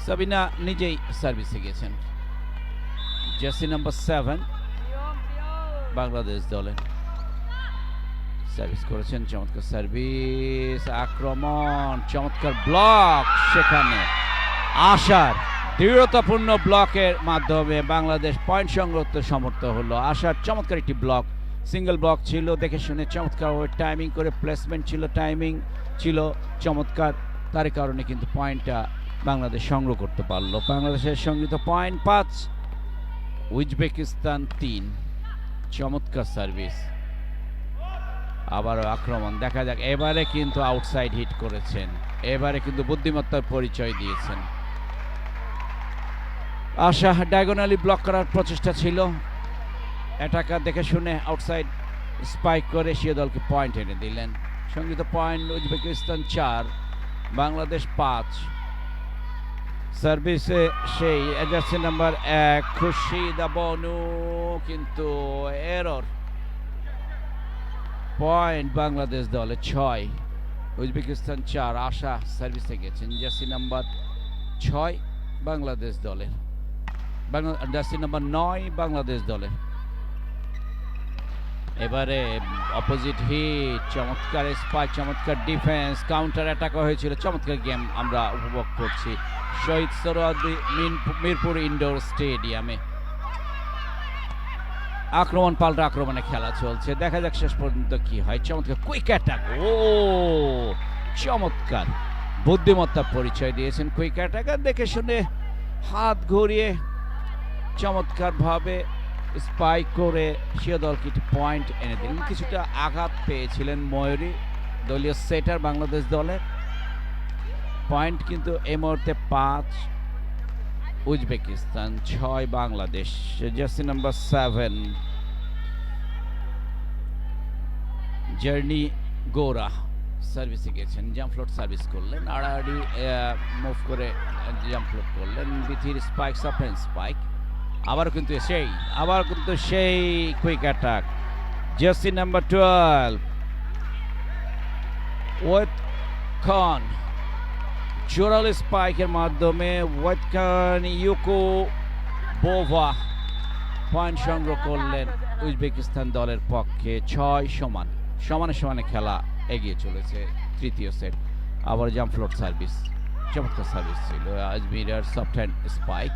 সাবিনা নিজেই সার্ভিসে গেছেন, জার্সি নাম্বার 7 বাংলাদেশ দলে। সার্ভিস করেছেন, চমৎকার সার্ভিস, আক্রমণ, চমৎকার ব্লক, সেখানে আশার দৃঢ়তাপূর্ণ ব্লকের মাধ্যমে বাংলাদেশ পয়েন্ট সংগ্রহতে সমর্থ হলো। আশার চমৎকার একটি ব্লক, সিঙ্গেল ব্লক ছিল, দেখে শুনে চমৎকার টাইমিং করে প্লেসমেন্ট ছিল, টাইমিং ছিল চমৎকার, তার কারণে কিন্তু পয়েন্টটা বাংলাদেশ সংগ্রহ করতে পারলো। বাংলাদেশের সংগৃহীত পয়েন্ট 5, উজবেকিস্তান 3। চমৎকার সার্ভিস, আবারও আক্রমণ, দেখা যাক। এবারে কিন্তু আউটসাইড হিট করেছেন, এবারে কিন্তু বুদ্ধিমত্তার পরিচয় দিয়েছেন। আশা ডায়াগোনালি ব্লক করার প্রচেষ্টা ছিল, অ্যাটাকার দেখে শুনে আউটসাইড স্পাইক করে সে দলকে পয়েন্ট এনে দিলেন। সংগৃহীত পয়েন্ট উজবেকিস্তান 4, বাংলাদেশ 5। সার্ভিসে সেই জার্সি নাম্বার 1 খুরশিদ বনু, কিন্তু এরর, পয়েন্ট বাংলাদেশ দলে 6, উজবেকিস্তান 4। আশা সার্ভিসে গেছেন, জার্সি নাম্বার 6 বাংলাদেশ দলের, জার্সি নাম্বার 9 বাংলাদেশ দলের। এবারে অপোজিট হিট, চমৎকার স্পাইক, চমৎকার ডিফেন্স, কাউন্টার অ্যাটাক হয়েছিল, চমৎকার গেম আমরা উপভোগ করছি শহীদ সোহরাওয়ার্দী মিরপুর ইনডোর স্টেডিয়ামে। আক্রমণ পাল্টা আক্রমণে খেলা চলছে, দেখা যাক শেষ পর্যন্ত কি হয়। চমৎকার কুইক অ্যাটাক, ও চমৎকার বুদ্ধিমত্তার পরিচয় দিয়েছেন কুইক অ্যাটাকার, দেখে শুনে হাত ঘুরিয়ে চমৎকার ভাবে স্পাইক করে সে দলকে পয়েন্ট এনে দিলেন। কিছুটা আঘাত পেয়েছিলেন ময়ূরী, দলীয় সেটার বাংলাদেশ দলের। পয়েন্ট কিন্তু এই মুহূর্তে 5 উজবেকিস্তান, 6 বাংলাদেশ। জার্সি নাম্বার 7 জার্নি গোরা সার্ভিসে গেছেন, জাম্প ফ্লোট সার্ভিস করলেন, আড়াআড়ি মুভ করে জাম্প ফ্লোট করলেন, বিথির স্পাইক, সাফেন স্পাইক, আবার কিন্তু সেই কুইক অ্যাটাক। জার্সি নাম্বার 12 ওয়েট খান, জোরাল স্পাইকের মাধ্যমে ওয়েট খান ইউকো বোভা পয়েন্ট সংগ্রহ করলেন উজবেকিস্তান দলের পক্ষে। 6 সমানে খেলা এগিয়ে চলেছে তৃতীয় সেট। আবার জাম্প ফ্লোট সার্ভিস, চমৎকার সার্ভিস ছিল, আজমিরের সফট হ্যান্ড স্পাইক,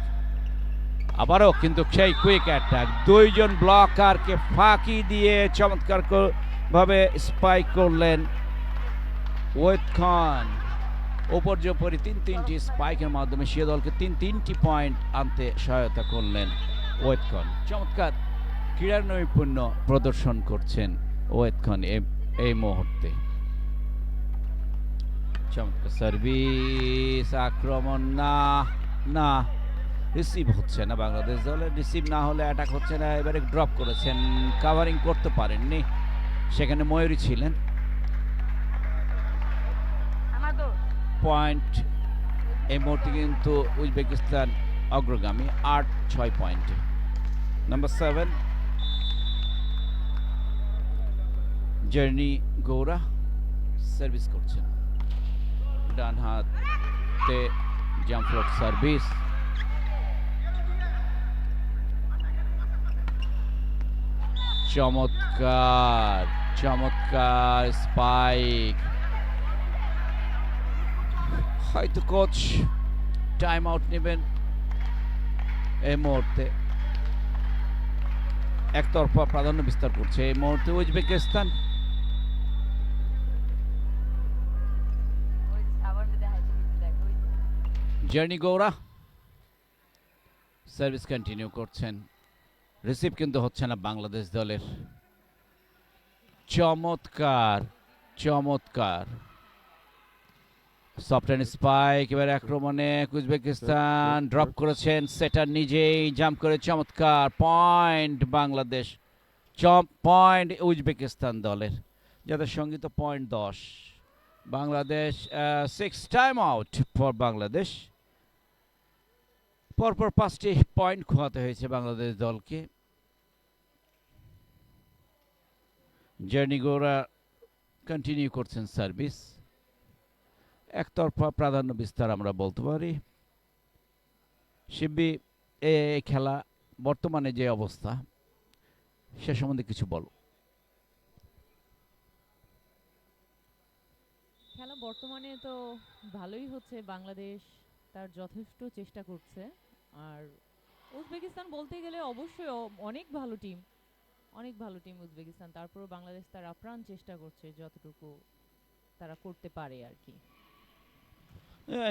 আবারও কিন্তু সেই কুইক অ্যাটাক, 2 জন ব্লকারকে ফাঁকি দিয়ে চমৎকার ভাবে স্পাইক করলেন ওয়েট খান। উপর্যুপরি 3টি স্পাইকের মাধ্যমে সে দলকে 3টি পয়েন্ট আনতে সহায়তা করলেন ওয়েট খান। চমৎকার ক্রীড়া নৈপুণ্য প্রদর্শন করছেন ওয়েট খান এই মুহূর্তে। চমৎকার সার্ভিস, আক্রমণ, না রিসিভ হচ্ছে না বাংলাদেশ দলের, রিসিভ না হলে অ্যাটাক হচ্ছে না। এবারে ড্রপ করেছেন, কাভারিং করতে পারেননি, সেখানে ময়ূরী ছিলেন। পয়েন্ট এই মুহূর্তে কিন্তু উজবেকিস্তান অগ্রগামী 8-6 পয়েন্টে। নাম্বার 7 জার্নি গৌরা সার্ভিস করছেন, ডান হাতে জাম্প ফ্লোট সার্ভিস, চমৎকার স্পাইক। হয়তো কোচ টাইম আউট নেবেন এই মুহূর্তে, একতরফা প্রাধান্য বিস্তার করছে এই মুহূর্তে Uzbekistan. Journey Gaura service continue করছেন, রিসিভ কিন্তু হচ্ছে না বাংলাদেশ দলের। চমৎকার সফট হ্যান্ড স্পাইক, এবার আক্রমণে উজবেকিস্তান ড্রপ করেছেন, সেটার নিজেই জাম্প করে চমৎকার পয়েন্ট বাংলাদেশ, পয়েন্ট উজবেকিস্তান দলের, যাদের সংগীত point 10। Bangladesh 6 time out for Bangladesh. পরপর 5টি পয়েন্ট খোয়াতে হয়েছে বাংলাদেশ দলকে। জার্নি গোরা কন্টিনিউ করছেন সার্ভিস, একতরফা প্রাধান্য বিস্তার আমরা বলতে পারি। শিববি এই খেলা বর্তমানে যে অবস্থা সে সম্বন্ধে কিছু বলো। বর্তমানে তো ভালোই হচ্ছে, বাংলাদেশ তার যথেষ্ট চেষ্টা করছে। আর উজবেকিস্তান বলতে গেলে অবশ্যই অনেক ভালো টিম, অনেক ভালো টিম উজবেকিস্তান। তারপর বাংলাদেশ তার আপ্রাণ চেষ্টা করছে যতটুকু তারা করতে পারে আর কি।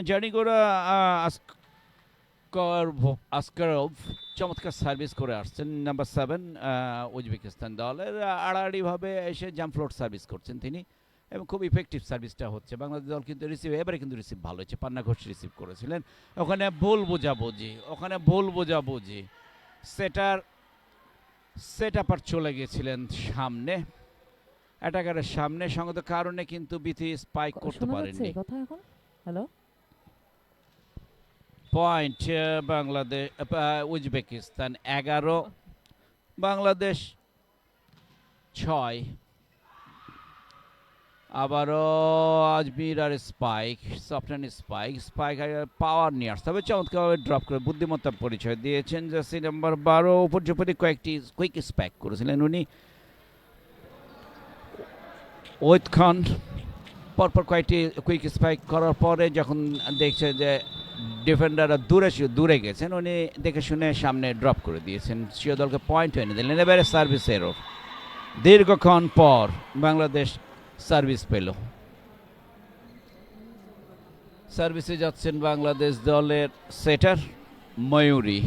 জার্নিগোরা আসকারভ চমৎকার সার্ভিস করে আসছেন, নাম্বার 7 উজবেকিস্তান দলের। আড়াআড়িভাবে এসে জাম্প ফ্লোট সার্ভিস করছেন তিনি, এবং খুব ইফেক্টিভ সার্ভিসটা হচ্ছে। বাংলাদেশ দল কিন্তু এবারে কিন্তু রিসিভ ভালো হচ্ছে, পান্না ঘোষ রিসিভ করেছিলেন। ওখানে ভুল বোঝাবুঝি সেট আপার চলে গেছিলেন সামনে, অ্যাটাকারের সামনে, সঙ্গত কারণে কিন্তু বিথি স্পাইক করতে পারেননি। কথা এখন hello point Bangladesh, Uzbekistan 11, Bangladesh 6। আবারও আজমির আর স্পাইক, সফটন স্পাইক পাওয়ার নিয়ে আসতে হবে। চমৎকারভাবে ড্রপ করে বুদ্ধিমত্তার পরিচয় দিয়েছেন জার্সি নাম্বার 12। উপর্যুপরি কয়েকটি কুইক স্পাইক করেছিলেন উনি। ওয়েদ খান পরপর কয়েকটি কুইক স্পাইক করার পরে যখন দেখছে যে ডিফেন্ডাররা দূরে গেছেন, উনি দেখে শুনে সামনে ড্রপ করে দিয়েছেন, স্বীয় দলকে পয়েন্ট এনে দিলেন। এবারে সার্ভিস এরর, দীর্ঘক্ষণ পর বাংলাদেশ সার্ভিস পেল। সার্ভিসে যাচ্ছেন বাংলাদেশ দলের সেটার ময়ূরী।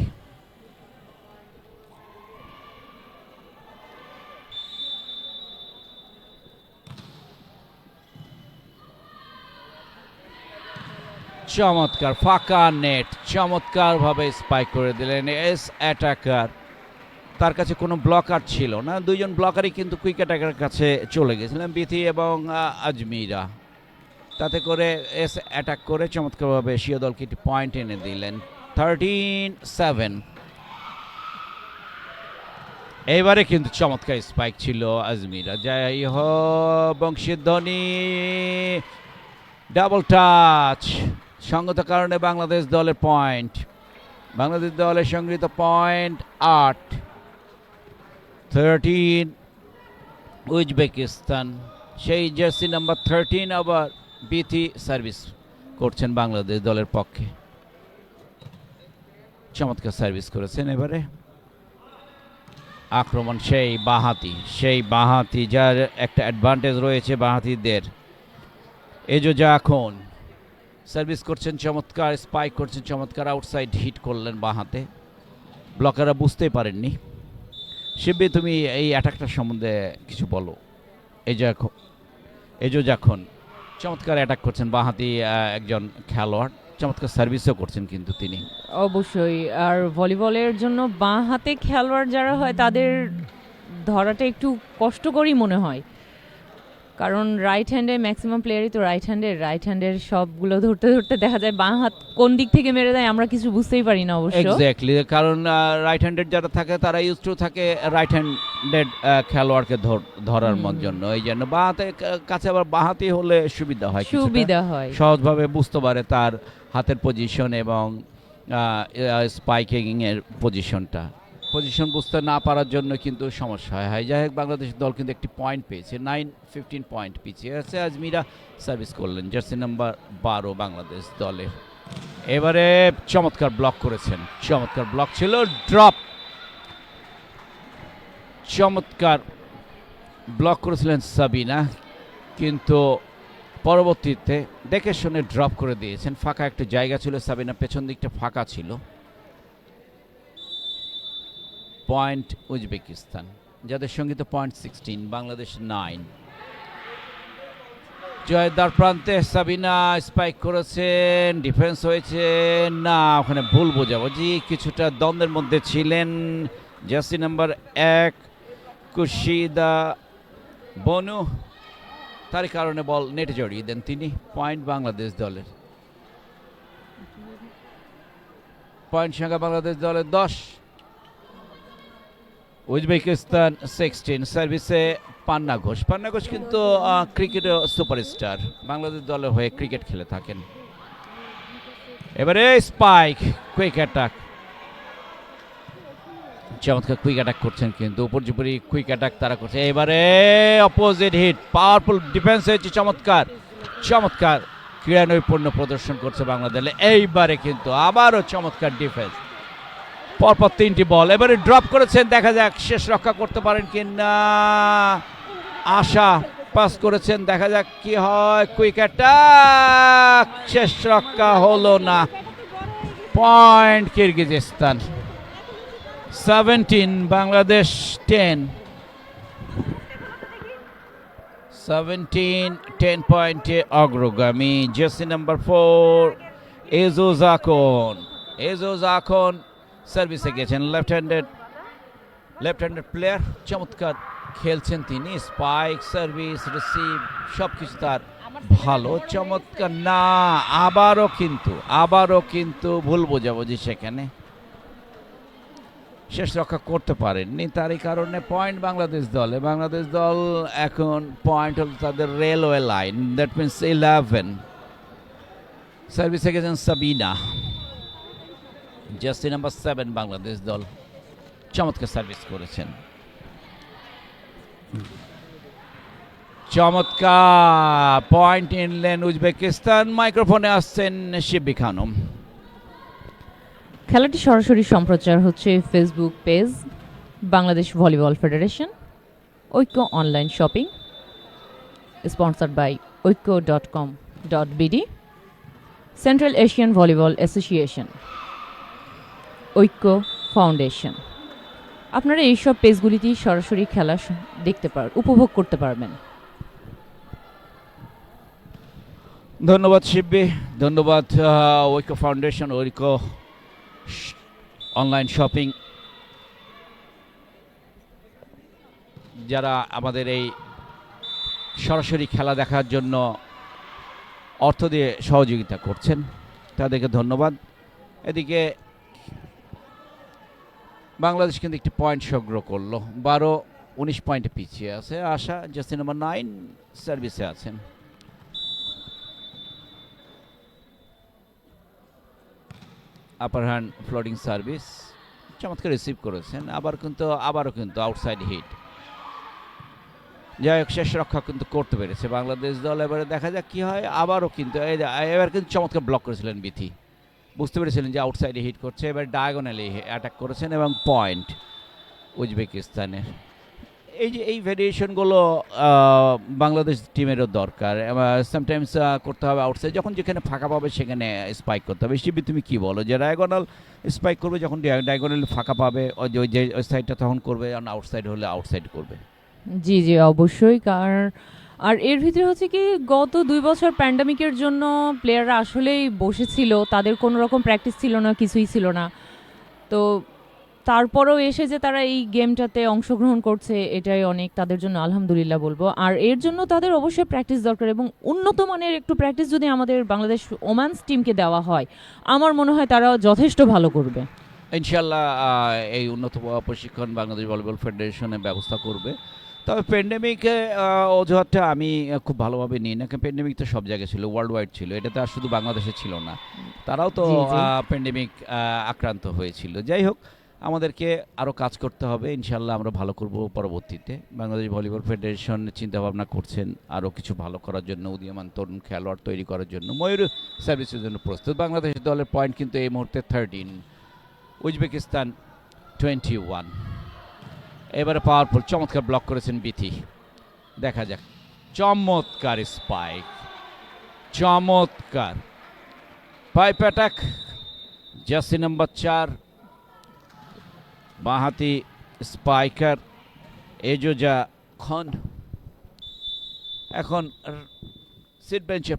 চমৎকার ফাঁকা নেট, চমৎকারভাবে স্পাইক করে দিলেন এস অ্যাটাকার। তার কাছে কোনো ব্লকার ছিল না, দুইজন ব্লকারই কিন্তু কুইক অ্যাটাকারের কাছে চলে গেছিলেন, বিথি এবং আজমিরা। তাতে করে এস অ্যাটাক করে চমৎকারভাবে এশীয় দলকে একটি পয়েন্ট এনে দিলেন। 13-7। এবারে কিন্তু চমৎকার স্পাইক ছিল আজমিরা। যাই হোক, বংশীধ্বনি, ডাবল টাচ, সঙ্গত কারণে বাংলাদেশ দলের পয়েন্ট। বাংলাদেশ দলের সংগৃহীত পয়েন্ট 8। 13 উজবেকিস্তান। সেই জার্সি নাম্বার 13 আবার বিথি সার্ভিস করছেন বাংলাদেশ দলের পক্ষে। চমৎকার সার্ভিস করেছেন। এবারে আক্রমণ সেই বাঁহাতি, যার একটা অ্যাডভান্টেজ রয়েছে বাঁহাতিদের। এজোজা এখন সার্ভিস করছেন, চমৎকার স্পাইক করছেন, চমৎকার আউটসাইড হিট করলেন বাঁহাতে, ব্লকাররা বুঝতেই পারেননি। শিববি, তুমি এই অ্যাটাকটার সম্বন্ধে কিছু বলো। এজোজা এখন চমৎকার অ্যাটাক করছেন, বাঁহাতি একজন খেলোয়াড়, চমৎকার সার্ভিসও করছেন কিন্তু তিনি। অবশ্যই। আর ভলিবলের জন্য বাঁ হাতে খেলোয়াড় যারা হয় তাদের ধরাটা একটু কষ্টকরই মনে হয়, কারণ রাইট হ্যান্ডে ম্যাক্সিমাম প্লেয়ারই তো রাইট হ্যান্ডের সবগুলো ধরতে দেখা যায় বাঁ হাত কোন দিক থেকে মেরে দেয় আমরা কিছু বুঝতেই পারি না অবশ্য। এক্স্যাক্টলি, কারণ রাইট হ্যান্ডেড যারা থাকে তারা ইউজ টু থাকে রাইট হ্যান্ডেড খেলোয়াড়কে ধরার জন্য। এই জন্য বাঁ হাতের কাছে আবার বাঁ হাতি হলে সুবিধা হয়, সহজভাবে বুঝতে পারে তার হাতের পজিশন এবং স্পাইকিং এর পজিশন বুঝতে না পারার জন্য কিন্তু সমস্যা হয়। যাই হোক, বাংলাদেশ দল কিন্তু একটি পয়েন্ট পেয়েছে, 9-15 পয়েন্ট পিছিয়ে আছে। আজমিরা সার্ভিস করলেন, জার্সি নাম্বার 12 বাংলাদেশ দলের। এবারে চমৎকার ব্লক করেছেন, চমৎকার ব্লক ছিল, ড্রপ, চমৎকার ব্লক করেছিলেন সাবিনা, কিন্তু পরবর্তীতে দেখে শুনে ড্রপ করে দিয়েছেন। ফাঁকা একটা জায়গা ছিল, সাবিনা পেছন দিকটা ফাঁকা ছিল। পয়েন্ট উজবেকিস্তান, যাদের সঙ্গে তো পয়েন্ট 16, বাংলাদেশ 9। জয়দার প্রান্তে সাবিনা স্পাইক করেছেন, ডিফেন্স হয়েছে না, ওখানে ভুল বোঝাবুঝি, কিছুটা দ্বন্দ্বের মধ্যে ছিলেন। জার্সি নাম্বার 1 কুশিদা বনু, তার কারণে বল নেটে জড়িয়ে দেন তিনি। পয়েন্ট বাংলাদেশ দলের, পয়েন্ট সংখ্যা বাংলাদেশ দলের 10, উজবেকিস্তান 16। সার্ভিসে পান্না ঘোষ কিন্তু ক্রিকেট সুপারস্টার, বাংলাদেশ দলের হয়ে ক্রিকেট খেলে থাকেন। এবারে স্পাইক, কুইক অ্যাটাক, চমৎকার কুইক অ্যাটাক করছেন কিন্তু উপর্যুপরি কুইক অ্যাটাক তারা করছে। এবারে অপোজিট হিট, পাওয়ারফুল ডিফেন্স হয়েছে, চমৎকার চমৎকার ক্রীড়া নৈপুণ্য প্রদর্শন করছে বাংলাদেশ। এইবারে কিন্তু আবারও চমৎকার ডিফেন্স, পরপর 3টি বল এবারে ড্রপ করেছেন, দেখা যাক শেষ রক্ষা করতে পারেন কিনা। আশা পাস করেছেন, দেখা যাক কি হয়। কুইক অ্যাটাক, শেষ রক্ষা হলো না। পয়েন্ট কিরগিজস্তান 17, বাংলাদেশ 10। 17-10 পয়েন্টে অগ্রগামী। জার্সি নাম্বার 4 এজোজাকন সার্ভিসে গেছেন। লেফট হ্যান্ডেড প্লেয়ার, চমৎকার খেলছেন তিনি। স্পাইক, সার্ভিস, রিসিভ সবকিছু তার ভালো, চমৎকার। না, আবারও কিন্তু ভুল বোঝাবুঝি সেখানে, শেষ রক্ষা করতে পারেননি। তারই কারণে পয়েন্ট বাংলাদেশ দল এখন পয়েন্ট হল তাদের রেলওয়ে লাইন, দ্যাট মিনস 11। সার্ভিসে গেছেন সাবিনা, জার্সি নাম্বার 7 বাংলাদেশ দল, চমৎকার সার্ভিস করেছেন। চমৎকার পয়েন্ট নিলেন উজবেকিস্তান। মাইক্রোফোনে আসছেন শিব্বি খানম। খেলাটি সরাসরি সম্প্রচার হচ্ছে Facebook page Bangladesh volleyball federation, Oikko online shopping, sponsored by ঐক্য.com.bd, central Asian volleyball association, Oikko foundation. আপনারা এইসব পেজগুলিতেই সরাসরি খেলা উপভোগ করতে পারবেন। ধন্যবাদ শিব্বি, ধন্যবাদ ঐক্য ফাউন্ডেশন, ঐক্য অনলাইন শপিং, যারা আমাদের এই সরাসরি খেলা দেখার জন্য অর্থ দিয়ে সহযোগিতা করছেন, তাদেরকে ধন্যবাদ। এদিকে বাংলাদেশ কিন্তু একটি পয়েন্ট সংগ্রহ করলো, 12-19 পয়েন্টে পিছিয়ে আছে। আশা জার্সি নাম্বার 9 সার্ভিসে আছেন। আপার হ্যান্ড ফ্লোটিং সার্ভিস, চমৎকার রিসিভ করেছেন। আবারও কিন্তু আউটসাইড হিট। যাই হোক, শেষ রক্ষা কিন্তু করতে পেরেছে বাংলাদেশ দল। এবারে দেখা যাক কি হয়। আবারও কিন্তু এবার কিন্তু চমৎকার ব্লক করেছিলেন বিথি, বুঝতে পেরেছিলেন যে আউটসাইডে হিট করছে। এবার ডায়াগোনালি অ্যাটাক করেছেন এবং পয়েন্ট উজবেকিস্তানের। এই ভেরিয়েশনগুলো বাংলাদেশ টিমেরও দরকার। সামটাইমস করতে হবে আউটসাইড, যখন যেখানে ফাঁকা পাবে সেখানে স্পাইক করতে হবে। শিবি, তুমি কি বলো? যে ডায়াগোনাল স্পাইক করবে, যখন ডায়াগোনাল ফাঁকা পাবে যে সাইডটা তখন করবে, আর আউটসাইড হলে আউটসাইড করবে। জি অবশ্যই। আর এর ভিতরে হচ্ছে কি, গত 2 বছর প্যান্ডামিকের জন্য প্লেয়াররা আসলেই বসেছিল, তাদের কোনো রকম প্র্যাকটিস ছিল না, কিছুই ছিল না। তো তারপরেও এসে যে তারা এই গেমটাতে অংশগ্রহণ করছে, এটাই অনেক তাদের জন্য আলহামদুলিল্লাহ বলবো। আর এর জন্য তাদের অবশ্যই প্র্যাকটিস দরকার, এবং উন্নত মানের একটু প্র্যাকটিস যদি আমাদের বাংলাদেশ ওমেন্স টিমকে দেওয়া হয়, আমার মনে হয় তারা যথেষ্ট ভালো করবে ইনশাল্লাহ। এই উন্নত প্রশিক্ষণ বাংলাদেশ ভলিবল ফেডারেশনে ব্যবস্থা করবে। তবে প্যান্ডেমিকে অজুহাতটা আমি খুব ভালোভাবে নিই না, কারণ প্যান্ডেমিক তো সব জায়গায় ছিল, ওয়ার্ল্ড ওয়াইড ছিল, এটা তো আর শুধু বাংলাদেশে ছিল না, তারাও তো প্যান্ডেমিক আক্রান্ত হয়েছিল। যাই হোক, আমাদেরকে আরও কাজ করতে হবে, ইনশাল্লাহ আমরা ভালো করব পরবর্তীতে। বাংলাদেশ ভলিবল ফেডারেশন চিন্তাভাবনা করছেন আরও কিছু ভালো করার জন্য, উদীয়মান তরুণ খেলোয়াড় তৈরি করার জন্য। ময়ূর সার্ভিসের জন্য প্রস্তুত। বাংলাদেশ দলের পয়েন্ট কিন্তু এই মুহূর্তে 13, উজবেকিস্তান 21। এবারে পাওয়ারফুল চমৎকার ব্লক করেছেন বিথি, দেখা যাক। চমৎকার স্পাইক, চমৎকার পাইপ অ্যাটাক। জার্সি নাম্বার 4 বাঁহাতি স্পাইকার এজোজা খন। এখন সিট বেঞ্চে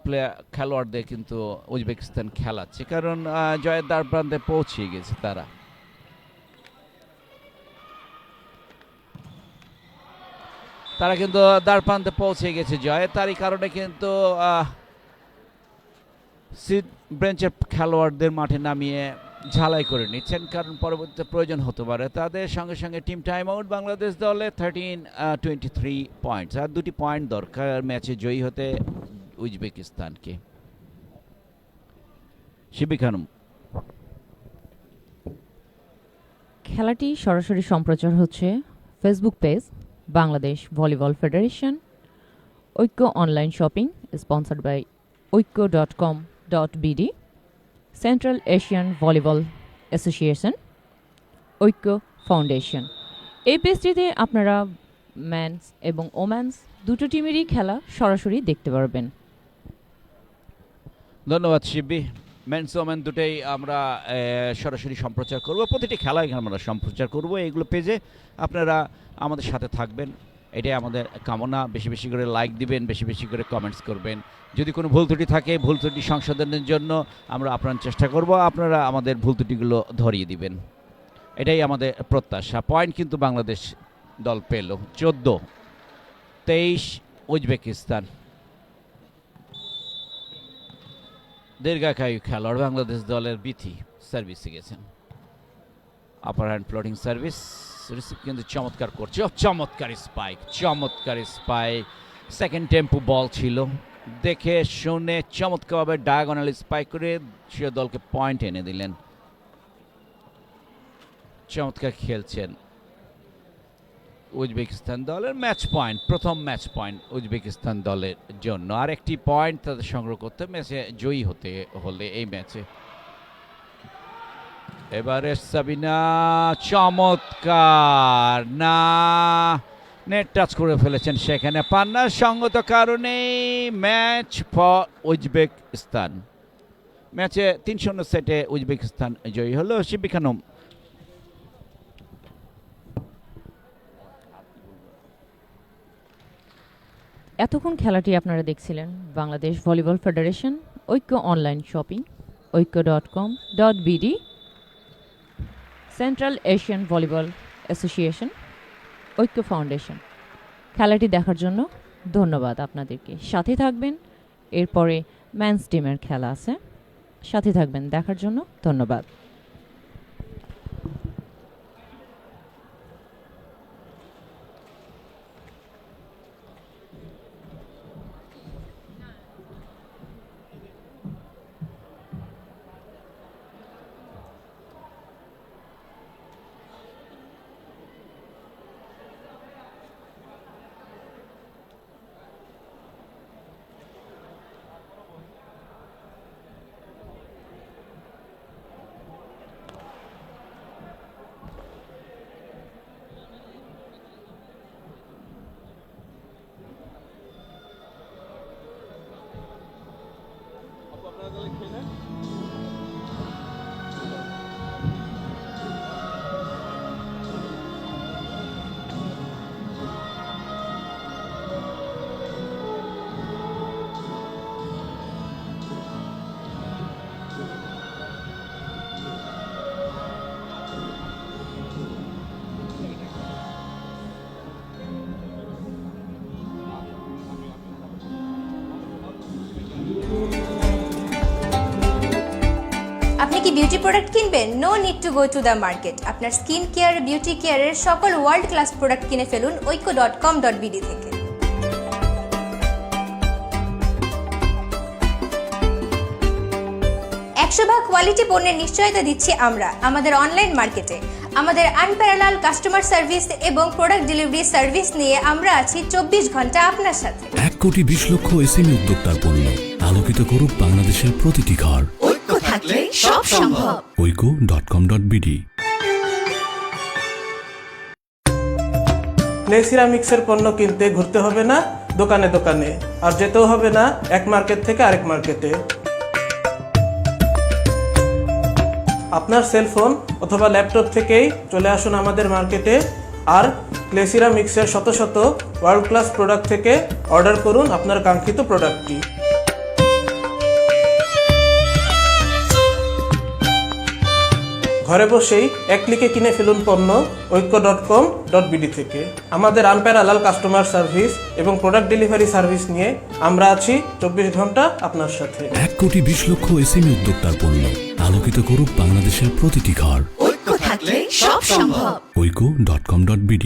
খেলোয়াড়দের কিন্তু উজবেকিস্তান খেলাচ্ছে, কারণ জয়ের দ্বার প্রান্তে পৌঁছে গেছে তারা। কিন্তু দ্বার প্রান্তে পৌঁছে গেছে জয়, তারই কারণে কিন্তু সিট বেঞ্চের খেলোয়াড়দের মাঠে নামিয়ে ঝালাই করে নিচ্ছেন, কারণ পরবর্তীতে প্রয়োজন হতে পারে। তাদের সঙ্গে সঙ্গে টিম টাইম আউট বাংলাদেশ দলে। 13-23 পয়েন্টস, আর 2টি পয়েন্ট দরকার ম্যাচে জয়ী হতে উজবেকিস্তানকে। শিবি খানম। খেলাটি সরাসরি সম্প্রচার হচ্ছে Facebook page Bangladesh volleyball federation, Oikko Online Shopping, sponsored by oikko.com.bd, Central Asian Volleyball Association, Oikko Foundation। এই পেজটিতে আপনারা মেন্স এবং ওমেন্স দুটো টিমেরই খেলা সরাসরি দেখতে পারবেন। ধন্যবাদ শিববি। মেন্স ওমেন দুটোই আমরা সরাসরি সম্প্রচার করব, প্রতিটি খেলায় আমরা সম্প্রচার করব। এইগুলো পেজে আপনারা আমাদের সাথে থাকবেন, এটাই আমাদের কামনা। বেশি বেশি করে লাইক দিবেন, বেশি বেশি করে কমেন্টস করবেন। যদি কোনো ভুল ত্রুটি থাকে, ভুল ত্রুটি সংশোধনের জন্য আমরা আপনার চেষ্টা করব, আপনারা আমাদের ভুল ত্রুটিগুলো ধরিয়ে দিবেন, এটাই আমাদের প্রত্যাশা। পয়েন্ট কিন্তু বাংলাদেশ দল পেল 14-23 উজবেকিস্তান। দীর্ঘাকায়ু খেলোয়াড় বাংলাদেশ দলের বিথি সার্ভিসে গেছেন, upper hand floating service, receive কিন্তু চমৎকার করছে, চমৎকার স্পাইক। সেকেন্ড টেম্পো বল ছিল, দেখে শুনে চমৎকারভাবে ডায়াগোনাল স্পাইক করে সে দলকে পয়েন্ট এনে দিলেন। চমৎকার খেলছেন উজবেকিস্তান দলের। ম্যাচ পয়েন্ট, প্রথম ম্যাচ পয়েন্ট উজবেকিস্তান দলের জন্য। আর একটি পয়েন্ট তাদের সংগ্রহ করতে, ম্যাচে জয়ী হতে হলে এই ম্যাচে। এবারে সাবিনা, চমৎকার না, নেট টাচ করে ফেলেছেন সেখানে, পান্না। সঙ্গত কারণে ম্যাচ ফর উজবেকিস্তান। ম্যাচে 3-0 সেটে উজবেকিস্তান জয়ী হলো। শিববি খানম, এতক্ষণ খেলাটি আপনারা দেখছিলেন Bangladesh volleyball federation, Oikko online shopping, oikko.com.bd, central Asian volleyball association, Oikko foundation. খেলাটি দেখার জন্য ধন্যবাদ আপনাদেরকে। সাথে থাকবেন, এরপরে মেন্স টিমের খেলা আছে, সাথে থাকবেন, দেখার জন্য ধন্যবাদ। আপনি কি বিউটি প্রোডাক্ট কিনবেন? No need to go to the market. আপনার স্কিন কেয়ার, বিউটি কেয়ারের সকল ওয়ার্ল্ড ক্লাস প্রোডাক্ট কিনে ফেলুন oikko.com.bd থেকে। 100% কোয়ালিটি পণ্যের নিশ্চয়তা দিচ্ছি আমরা আমাদের অনলাইন মার্কেটে। আমাদের আনপ্যারালাল কাস্টমার সার্ভিস এবং প্রোডাক্ট ডেলিভারি সার্ভিস নিয়ে আমরা আছি 24 ঘন্টা আপনার সাথে। 1,20,00,000 এসএমই উদ্যোক্তার পণ্য আলোকিত করুক বাংলাদেশের প্রতিটি ঘর। ঐক্য থাকলে সব সম্ভব। oikko.com.bd। ক্লে সিরামিক্সের পণ্য কিনতে ঘুরতে হবে না দোকানে দোকানে, আর যেতেও হবে না এক মার্কেট থেকে আরেক মার্কেটে। আপনার সেলফোন অথবা ল্যাপটপ থেকেই চলে আসুন আমাদের মার্কেটে, আর ক্লে সিরামিক্সের শত শত ওয়ার্ল্ড ক্লাস প্রোডাক্ট থেকে অর্ডার করুন আপনার কাঙ্ক্ষিত প্রোডাক্টটি। ঘরে বসেই এক ক্লিকে কিনে ফেলুন পণ্য oikko.com.bd থেকে। আমাদের আনপ্যারালাল কাস্টমার সার্ভিস এবং প্রোডাক্ট ডেলিভারি সার্ভিস নিয়ে আমরা আছি 24 ঘন্টা আপনার সাথে। 1,20,00,000 এসএমই উদ্যোক্তার পণ্য আলোকিত করুক বাংলাদেশের প্রতিটি ঘর। ঐক্য থাকলে সব সম্ভব। oikko.com.bd।